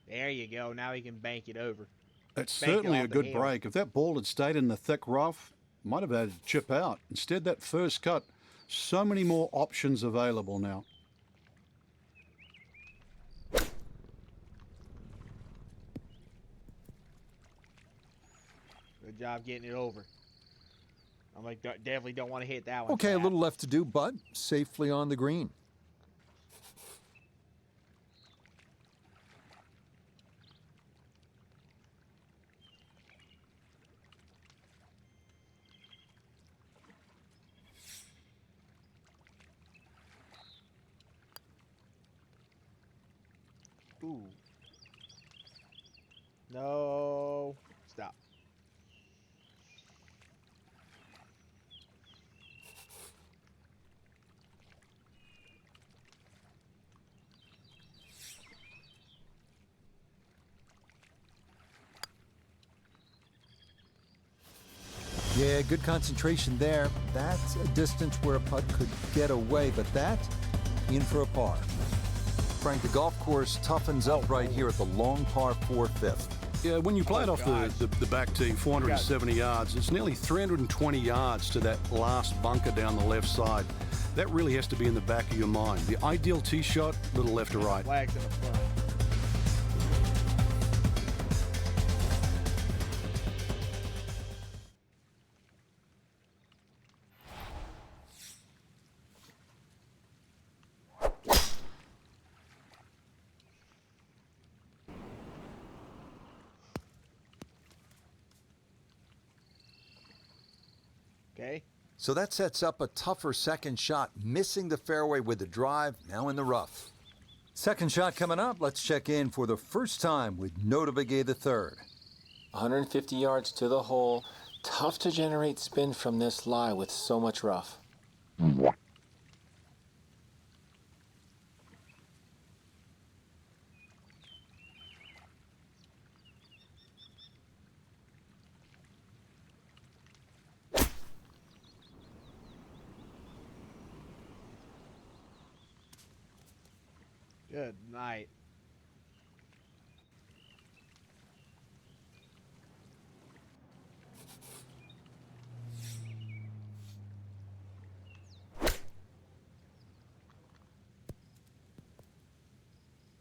There you go. Now he can bank it over. That's Bank it certainly off a the good hill. break. If that ball had stayed in the thick rough, might have had to chip out. Instead, that first cut, so many more options available now. Good job getting it over. I'm like, definitely don't want to hit that one. Okay, a Pat. little left to do, but safely on the green. Ooh. No. Stop. Yeah, good concentration there. That's a distance where a putt could get away, but that in for a par. Frank, the golf course toughens up right here at the long par 4 fifth. Yeah, when you play it off gosh. the back tee, 470 yards, it's nearly 320 yards to that last bunker down the left side. That really has to be in the back of your mind. The ideal tee shot, little left to right. Flags in the front. Okay. So that sets up a tougher second shot, missing the fairway with the drive, now in the rough. Second shot coming up. Let's check in for the first time with Notah Begay III. 150 yards to the hole. Tough to generate spin from this lie with so much rough. Good night.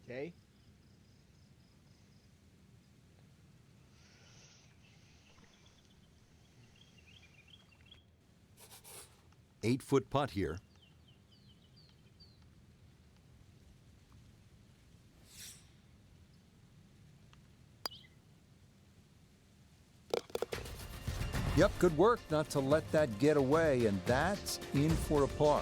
Okay. Eight-foot putt here. Yep, good work not to let that get away, and that's in for a par.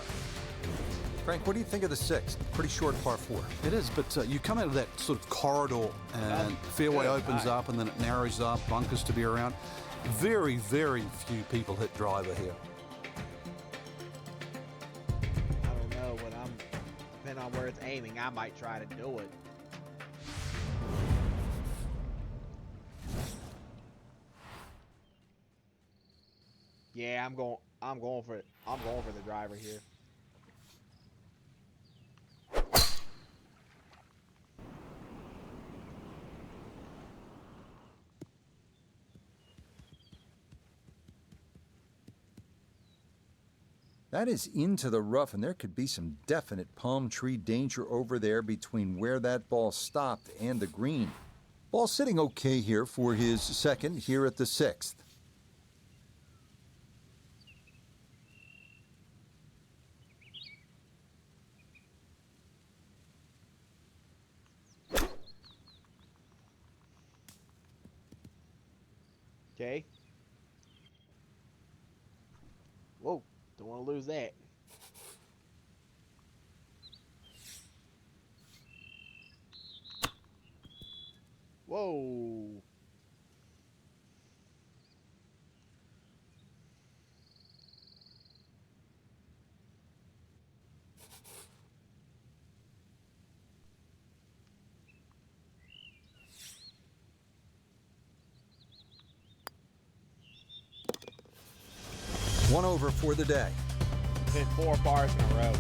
Frank, what do you think of the sixth? Pretty short par 4. It is, but you come out of that sort of corridor and fairway opens up and then it narrows up, bunkers to be around. Very, very few people hit driver here. I don't know, but depending on where it's aiming, I might try to do it. Yeah, I'm going for the driver here. That is into the rough, and there could be some definite palm tree danger over there between where that ball stopped and the green. Ball sitting okay here for his second here at the 6th. Okay. Whoa, don't want to lose that. Whoa. One over for the day. Hit 4 bars in a row.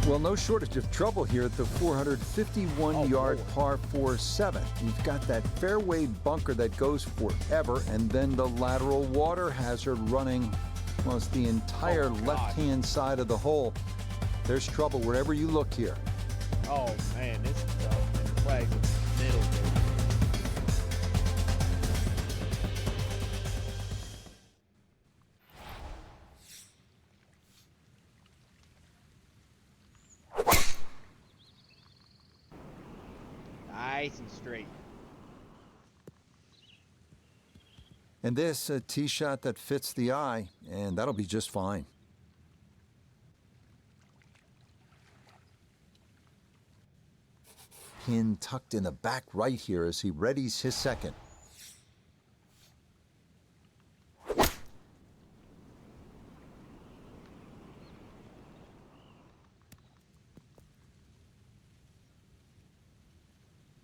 Well, no shortage of trouble here at the 451-yard par 4-7. You've got that fairway bunker that goes forever, and then the lateral water hazard running almost the entire left-hand side of the hole. There's trouble wherever you look here. Oh man, this is tough. And the flag's in the middle. Nice and straight. And this, a tee shot that fits the eye, and that'll be just fine. Pin tucked in the back right here as he readies his second.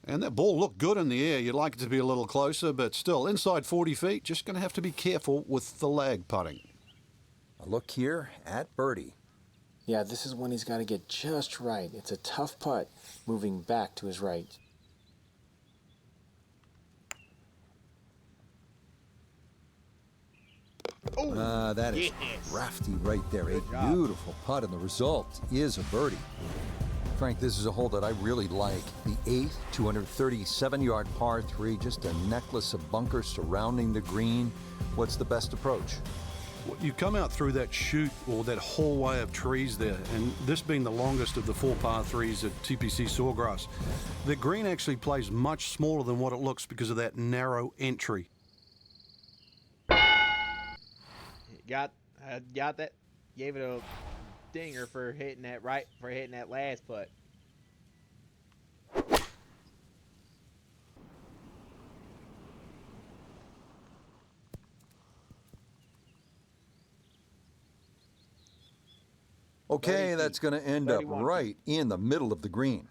And that ball looked good in the air. You'd like it to be a little closer, but still, inside 40 feet, just going to have to be careful with the lag putting. A look here at birdie. Yeah, this is when he's got to get just right. It's a tough putt, moving back to his right. That is crafty right there. A beautiful putt, and the result is a birdie. Frank, this is a hole that I really like. The 8th, 237-yard par 3, just a necklace of bunkers surrounding the green. What's the best approach? You come out through that chute or that hallway of trees there, and this being the longest of the 4 par 3s at TPC Sawgrass, the green actually plays much smaller than what it looks because of that narrow entry. Got that. Gave it a dinger for hitting that last putt. Okay, that's going to end up 31 right in the middle of the green.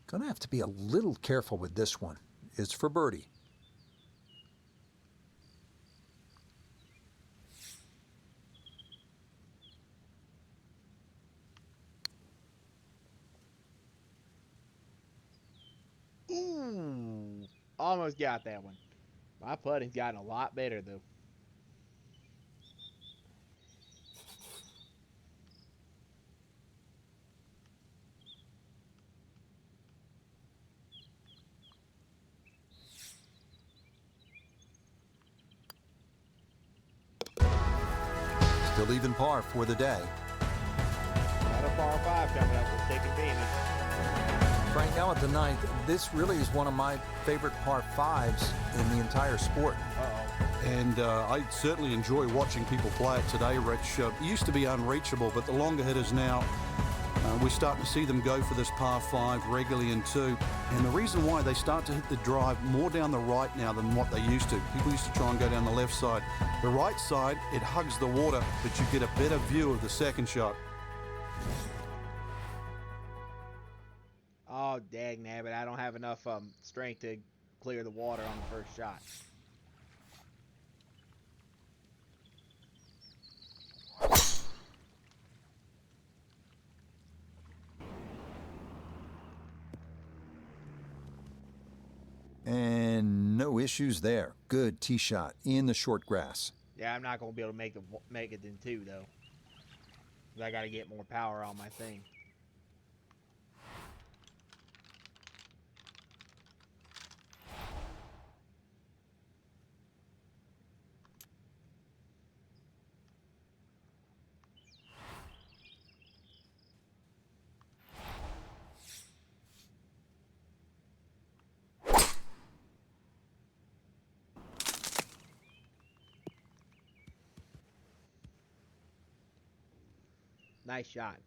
Going to have to be a little careful with this one. It's for birdie. Ooh, almost got that one. My putting's gotten a lot better though. Still even par for the day. Got a par 5 coming up. Let's take advantage. Frank, now at the ninth, this really is one of my favorite par fives in the entire sport. And I certainly enjoy watching people play it today, Rich. It used to be unreachable, but the longer hitters now, we're starting to see them go for this par 5 regularly in 2. And the reason why they start to hit the drive more down the right now than what they used to. People used to try and go down the left side. The right side, it hugs the water, but you get a better view of the second shot. Oh, dag nabbit. I don't have enough strength to clear the water on the first shot. And no issues there. Good tee shot in the short grass. Yeah, I'm not going to be able to make it in 2, though. 'Cause I got to get more power on my thing. Nice shot.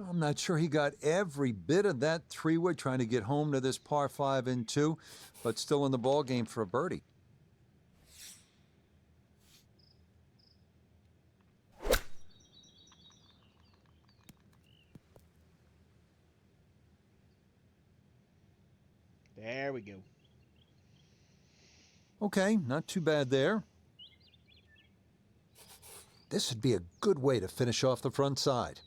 I'm not sure he got every bit of that three-wood trying to get home to this par 5 in 2, but still in the ball game for a birdie. There we go. Okay, not too bad there. This would be a good way to finish off the front side.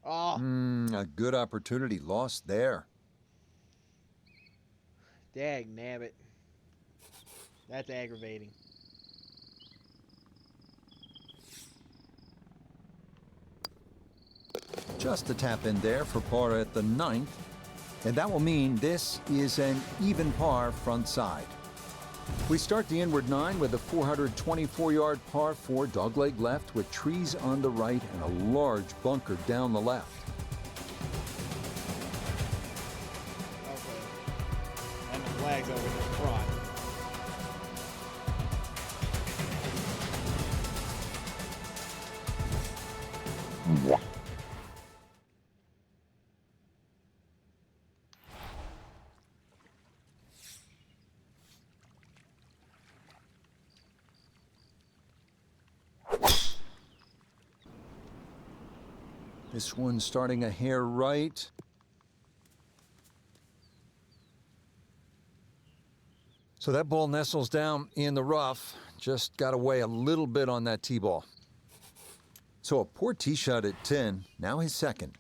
Oh, A good opportunity lost there. dag nabbit. That's aggravating. Just a tap in there for par at the ninth. And that will mean this is an even par front side. We start the inward 9 with a 424-yard par 4 dogleg left with trees on the right and a large bunker down the left. Okay. And the flag's over in front. This one starting a hair right. So that ball nestles down in the rough. Just got to weigh a little bit on that tee ball. So a poor tee shot at 10, now his second.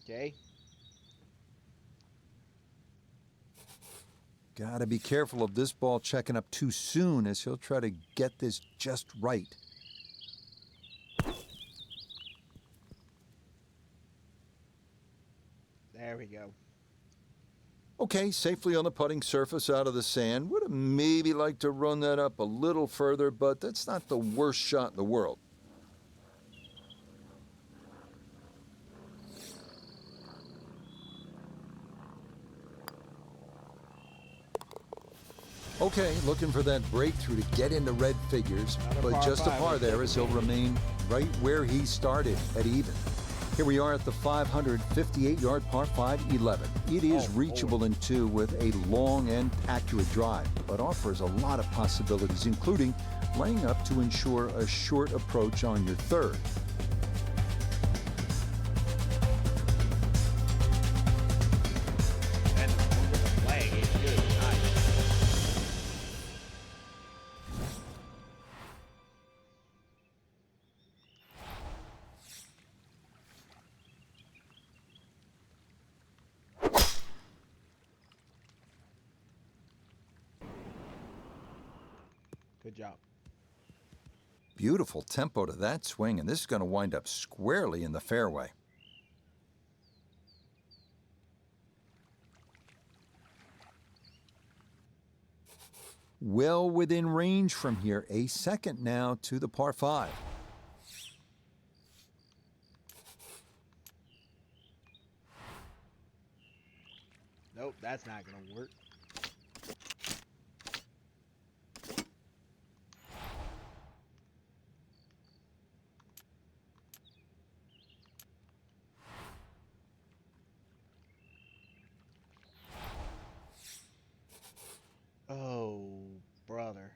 Okay. Got to be careful of this ball checking up too soon as he'll try to get this just right. There we go. Okay, safely on the putting surface out of the sand. Would have maybe liked to run that up a little further, but that's not the worst shot in the world. Okay, looking for that breakthrough to get into red figures, but just a par there as he'll remain right where he started at even. Here we are at the 558-yard par 5 11. It is reachable in 2 with a long and accurate drive, but offers a lot of possibilities, including laying up to ensure a short approach on your third. And the flag is good. Nice. Good job. Beautiful tempo to that swing, and this is going to wind up squarely in the fairway. Well within range from here. A second now to the par 5. Nope, that's not going to work. Oh, brother.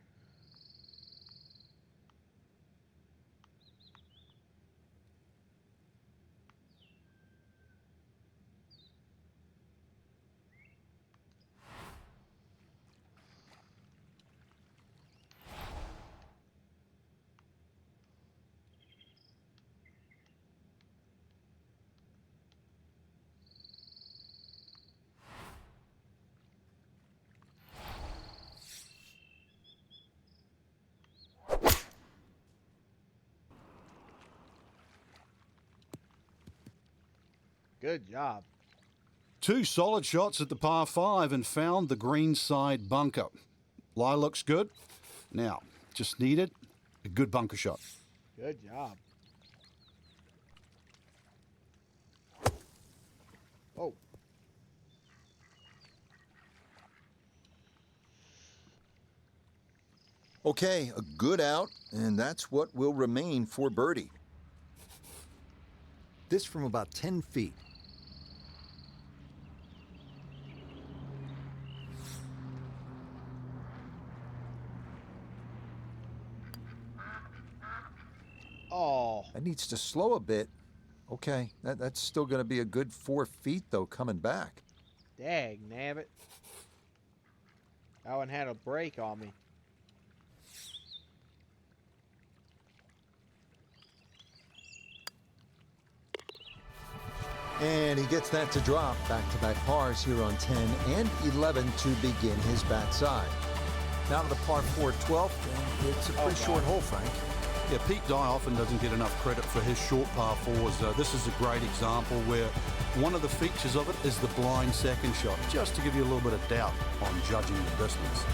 Good job. 2 solid shots at the par 5 and found the green side bunker. Lie looks good. Now, just needed a good bunker shot. Good job. Oh. Okay, a good out, and that's what will remain for birdie. This from about 10 feet. Oh. That needs to slow a bit. Okay, that's still going to be a good 4 feet, though, coming back. Dag nabbit. That one had a break on me. And he gets that to drop. Back-to-back pars here on 10 and 11 to begin his backside. Now to the par 4 12th, and it's a pretty short hole, Frank. Yeah, Pete Dye often doesn't get enough credit for his short par 4s. This is a great example where one of the features of it is the blind second shot, just to give you a little bit of doubt on judging the distance.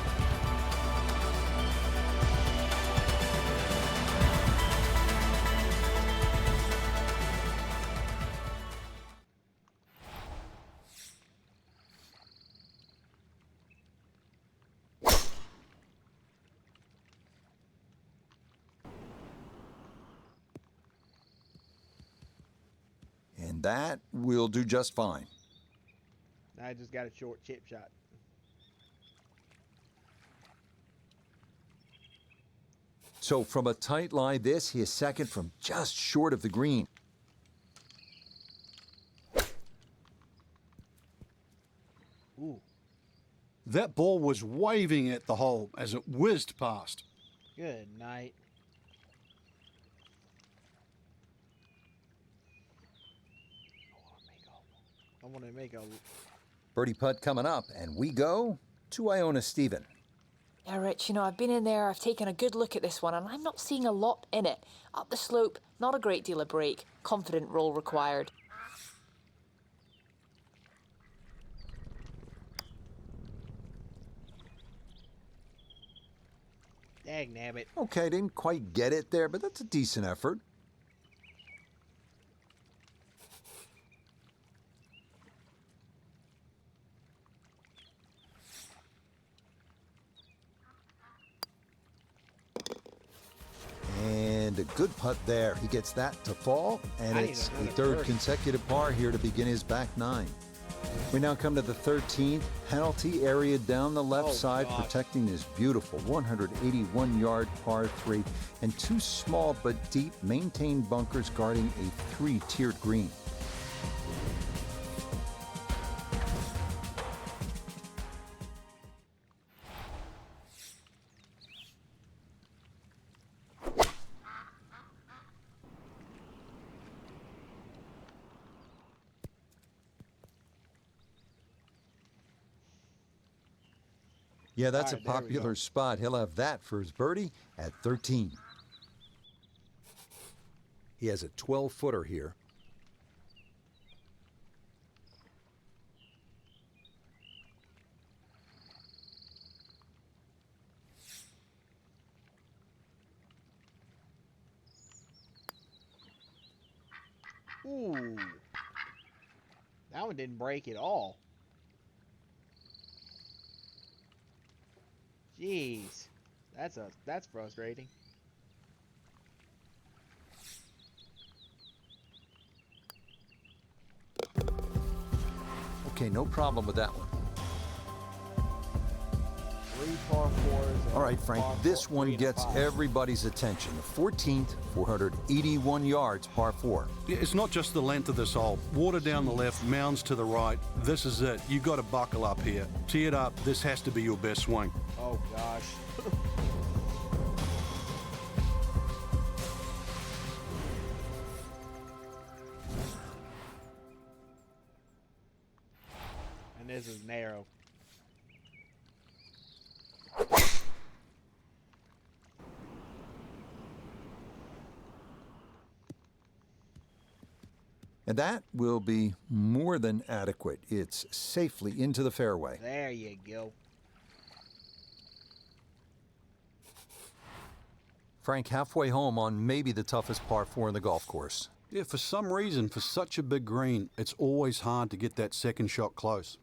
And that will do just fine. I just got a short chip shot. So from a tight lie, this, he is second from just short of the green. Ooh. That ball was waving at the hole as it whizzed past. Good night. I want to make a Birdie putt coming up, and we go to Iona Stephen. Yeah, Rich, I've been in there, I've taken a good look at this one, and I'm not seeing a lot in it. Up the slope, not a great deal of break. Confident roll required. dag nabbit. Okay, didn't quite get it there, but that's a decent effort. And a good putt there. He gets that to fall, and it's the third consecutive par here to begin his back nine. We now come to the 13th penalty area down the left side, protecting this beautiful 181-yard par 3 and two small but deep maintained bunkers guarding a three-tiered green. Yeah, that's a popular spot. He'll have that for his birdie at 13. He has a 12-footer here. Ooh. That one didn't break at all. Jeez. That's frustrating. Okay, no problem with that one. 3 par 4s. All right, Frank, this one gets everybody's attention. The 14th, 481 yards, par 4. Yeah, it's not just the length of this hole. Water down the left, mounds to the right. This is it. You've got to buckle up here. Tee it up. This has to be your best swing. Oh, gosh. And this is narrow. And that will be more than adequate. It's safely into the fairway. There you go. Frank, halfway home on maybe the toughest par 4 in the golf course. Yeah, for some reason, for such a big green, it's always hard to get that second shot close.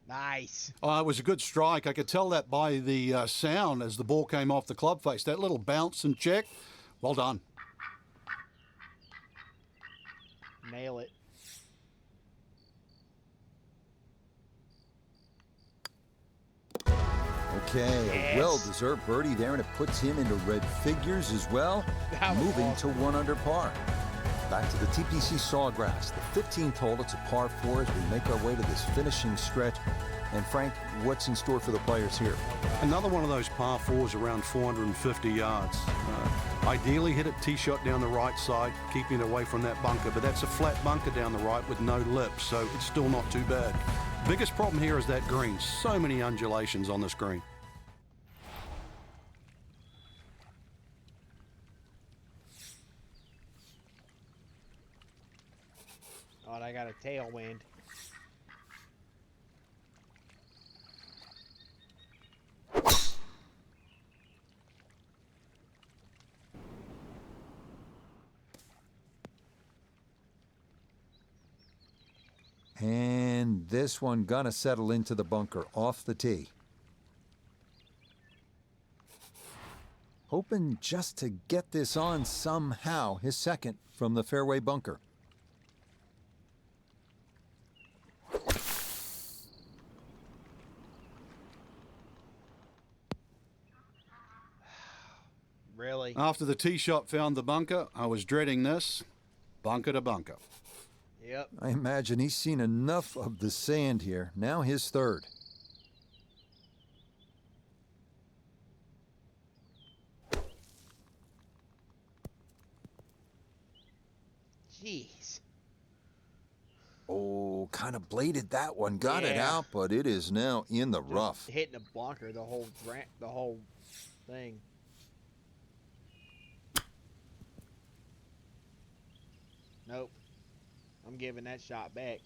Nice. Oh, it was a good strike. I could tell that by the sound as the ball came off the club face. That little bounce and check. Well done. Nail it. Okay, Yes. a well-deserved birdie there, and it puts him into red figures as well, That was moving awesome. to 1 under par. Back to the TPC Sawgrass, the 15th hole. It's a par 4 as we make our way to this finishing stretch. And Frank, what's in store for the players here? Another one of those par 4s around 450 yards. Ideally hit a tee shot down the right side, keeping it away from that bunker, but that's a flat bunker down the right with no lip, so it's still not too bad. Biggest problem here is that green. So many undulations on this green. Oh, and I got a tailwind. And this one gonna settle into the bunker off the tee. Hoping just to get this on somehow, his second from the fairway bunker. Really? After the tee shot found the bunker, I was dreading this. Bunker to bunker. Yep. I imagine he's seen enough of the sand here. Now his third. Jeez. Oh, kind of bladed that one. Got it Yeah. out, but it is now in the Just rough. hitting a bunker the whole thing. Nope. I'm giving that shot back.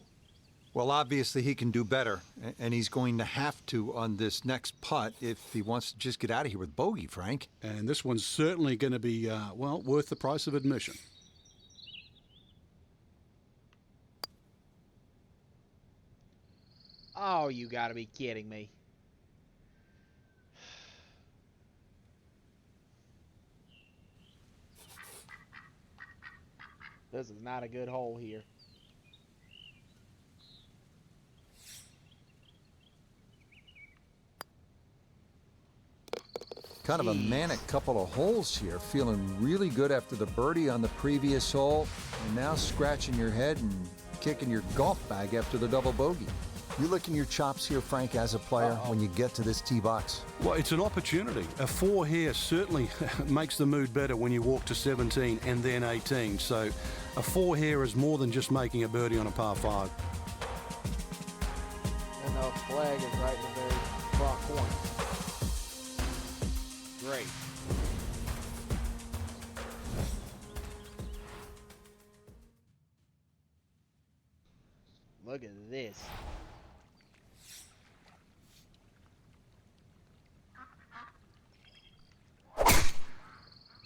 Well, obviously he can do better, and he's going to have to on this next putt if he wants to just get out of here with bogey, Frank. And this one's certainly going to be, well, worth the price of admission. Oh, you gotta be kidding me. This is not a good hole here. Kind of a Jeez. manic couple of holes here, feeling really good after the birdie on the previous hole, and now scratching your head and kicking your golf bag after the double bogey. You licking your chops here, Frank, as a player when you get to this tee box? Well, it's an opportunity. A 4 here certainly makes the mood better when you walk to 17 and then 18. So a 4 here is more than just making a birdie on a par 5. And the flag is right in the very front corner. Great. Look at this.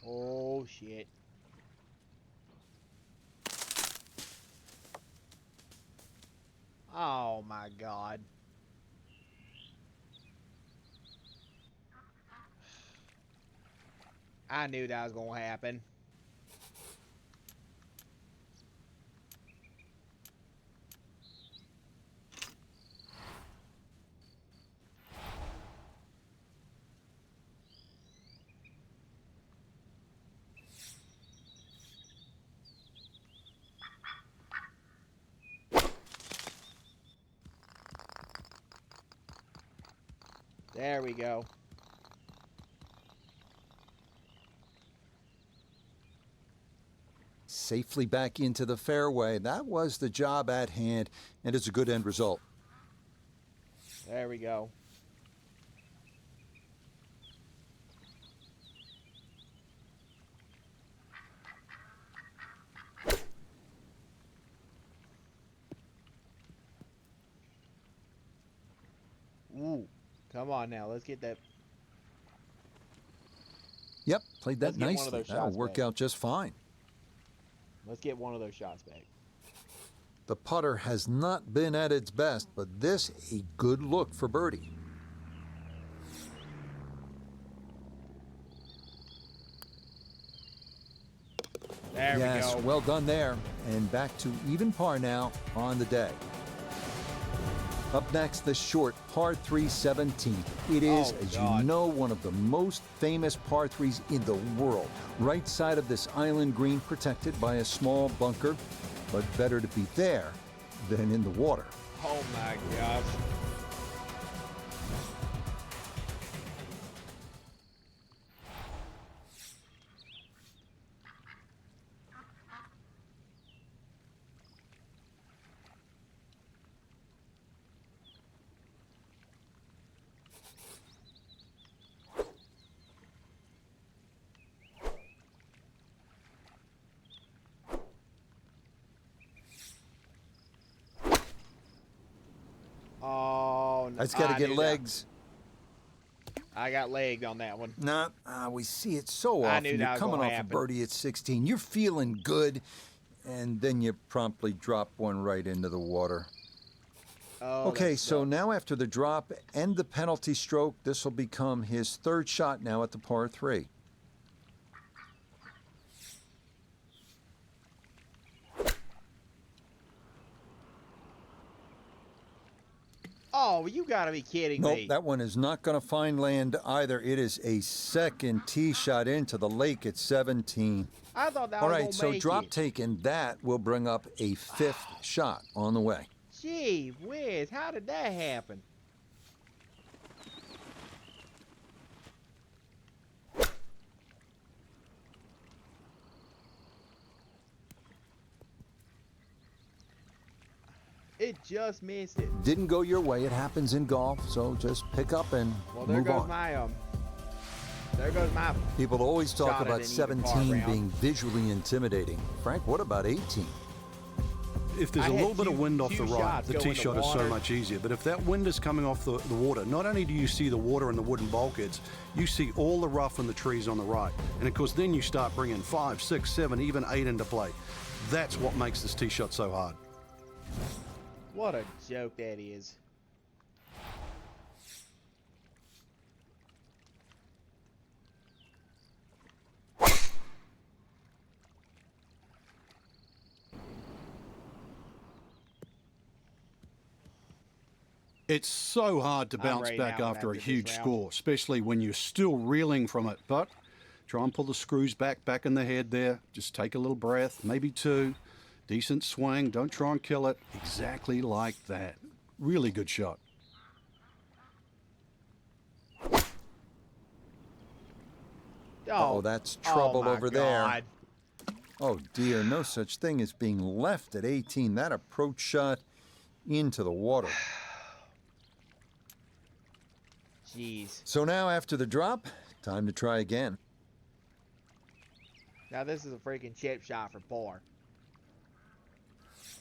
Oh shit. Oh my God. I knew that was gonna happen. There we go. Safely back into the fairway. That was the job at hand, and it's a good end result. There we go. Ooh, come on now. Let's get that. Yep, played that Let's get one of nicely. those That'll shots work back. out just fine. Let's get one of those shots back. The putter has not been at its best, but this a good look for birdie. There Yes, we go. well done there. And back to even par now on the day. Up next, the short par 3 17th. It is, Oh, as God. you know, one of the most famous par 3s in the world. Right side of this island green protected by a small bunker, but better to be there than in the water. Oh my gosh. Oh, no. It's got to I get knew that. legs. I got legged on that one. Nah, we see it so I often. knew You're that was coming gonna off a happen. birdie at 16. You're feeling good, and then you promptly drop one right into the water. Oh, Okay, that so sucks. now after the drop and the penalty stroke, this will become his third shot now at the par 3. Oh, you gotta be kidding Nope, me. that one is not going to find land either. It is a second tee shot into the lake at 17. I thought that All was right, gonna so make drop it. taken, that will bring up a fifth shot on the way. Gee whiz, how did that happen? It just missed it. Didn't go your way. It happens in golf, so just pick up and Well, there move goes on. my there goes my. People always talk shot at about an even par 17 round. being visually intimidating. Frank, what about 18? If there's I a had little bit of two- wind off two the right, shots the go tee in the shot is so water. much easier. But if that wind is coming off the water, not only do you see the water and the wooden bulkheads, you see all the rough and the trees on the right. And of course, then you start bringing 5, 6, 7, even 8 into play. That's what makes this tee shot so hard. What a joke that is. It's so hard to I'm bounce ready back now after a this huge round. score, especially when you're still reeling from it. But try and pull the screws back in the head there. Just take a little breath, maybe 2. Decent swing. Don't try and kill it. Exactly like that. Really good shot. Oh, that's trouble my over there. God. Oh dear, no such thing as being left at 18. That approach shot into the water. Jeez. So now after the drop, time to try again. Now this is a freaking chip shot for par.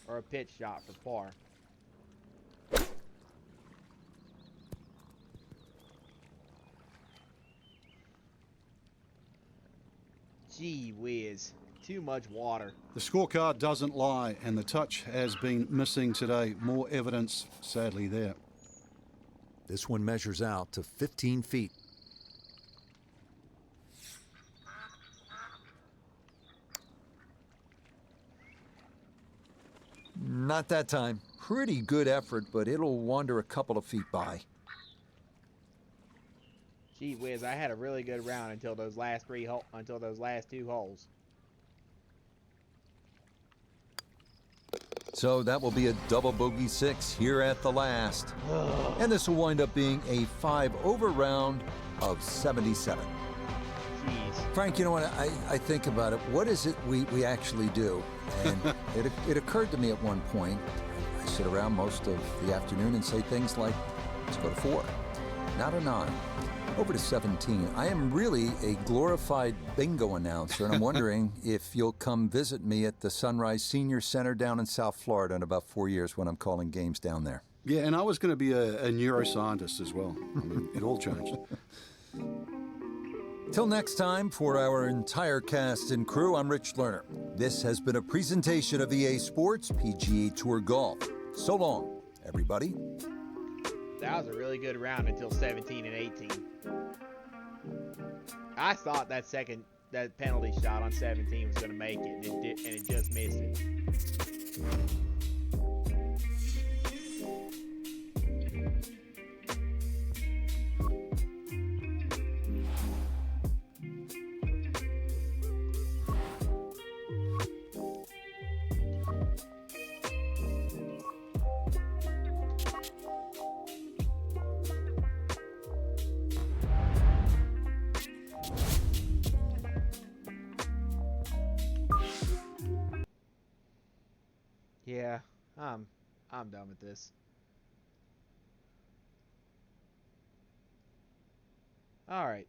Or a pitch shot for par. Gee whiz. Too much water. The scorecard doesn't lie, and the touch has been missing today. More evidence, sadly, there. This one measures out to 15 feet. Not that time. Pretty good effort, but it'll wander a couple of feet by. Gee whiz, I had a really good round until those last two holes. So that will be a double bogey 6 here at the last. And this will wind up being a 5-over round of 77. Jeez. Frank, you know what? I think about it. What is it we actually do? And it occurred to me at one point. I sit around most of the afternoon and say things like, let's go to 4, not a 9. Over to 17. I am really a glorified bingo announcer, and I'm wondering if you'll come visit me at the Sunrise Senior Center down in South Florida in about 4 years when I'm calling games down there. Yeah, and I was going to be a neuroscientist as well. I mean, it all changed. Till next time, for our entire cast and crew, I'm Rich Lerner. This has been a presentation of EA Sports PGA Tour Golf. So long, everybody. That was a really good round until 17 and 18. I thought that penalty shot on 17 was going to make it, and it did, and it just missed it. Yeah, I'm done with this. All right.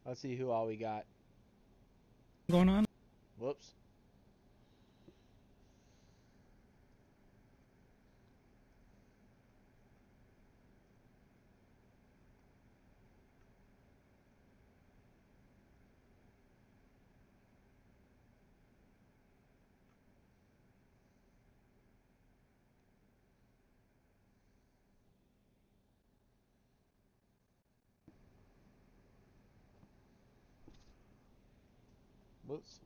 Let's see who all we got. Going on? Whoops. Whoops.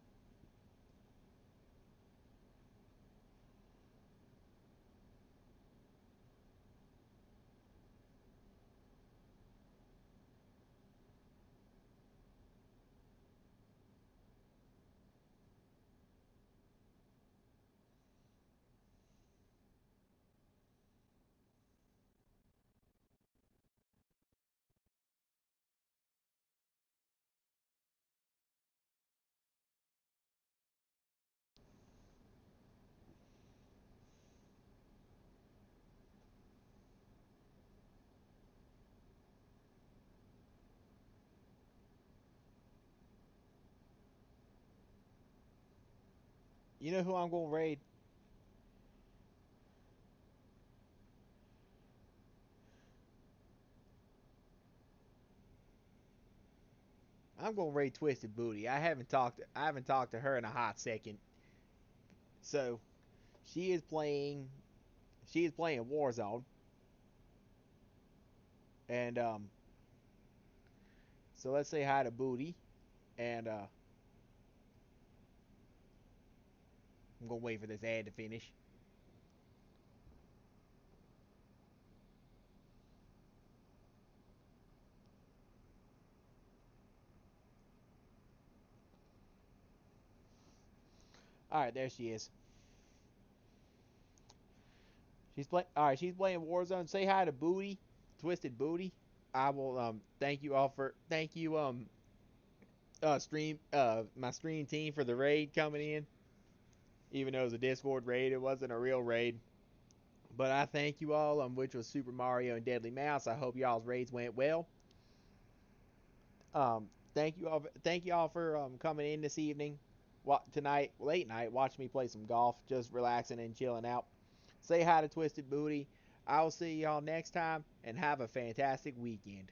You know who I'm going to raid? I'm going to raid Twisted Booty. I haven't talked to her in a hot second. So, she is playing Warzone. And so let's say hi to Booty, and I'm going to wait for this ad to finish. Alright, there she is. She's playing Warzone. Say hi to Booty, Twisted Booty. I will thank you my stream team for the raid coming in. Even though it was a Discord raid, it wasn't a real raid. But I thank you all, which was Super Mario and Deadly Mouse. I hope y'all's raids went well. Thank you all for coming in this evening, tonight, late night, watch me play some golf, just relaxing and chilling out. Say hi to Twisted Booty. I will see y'all next time, and have a fantastic weekend.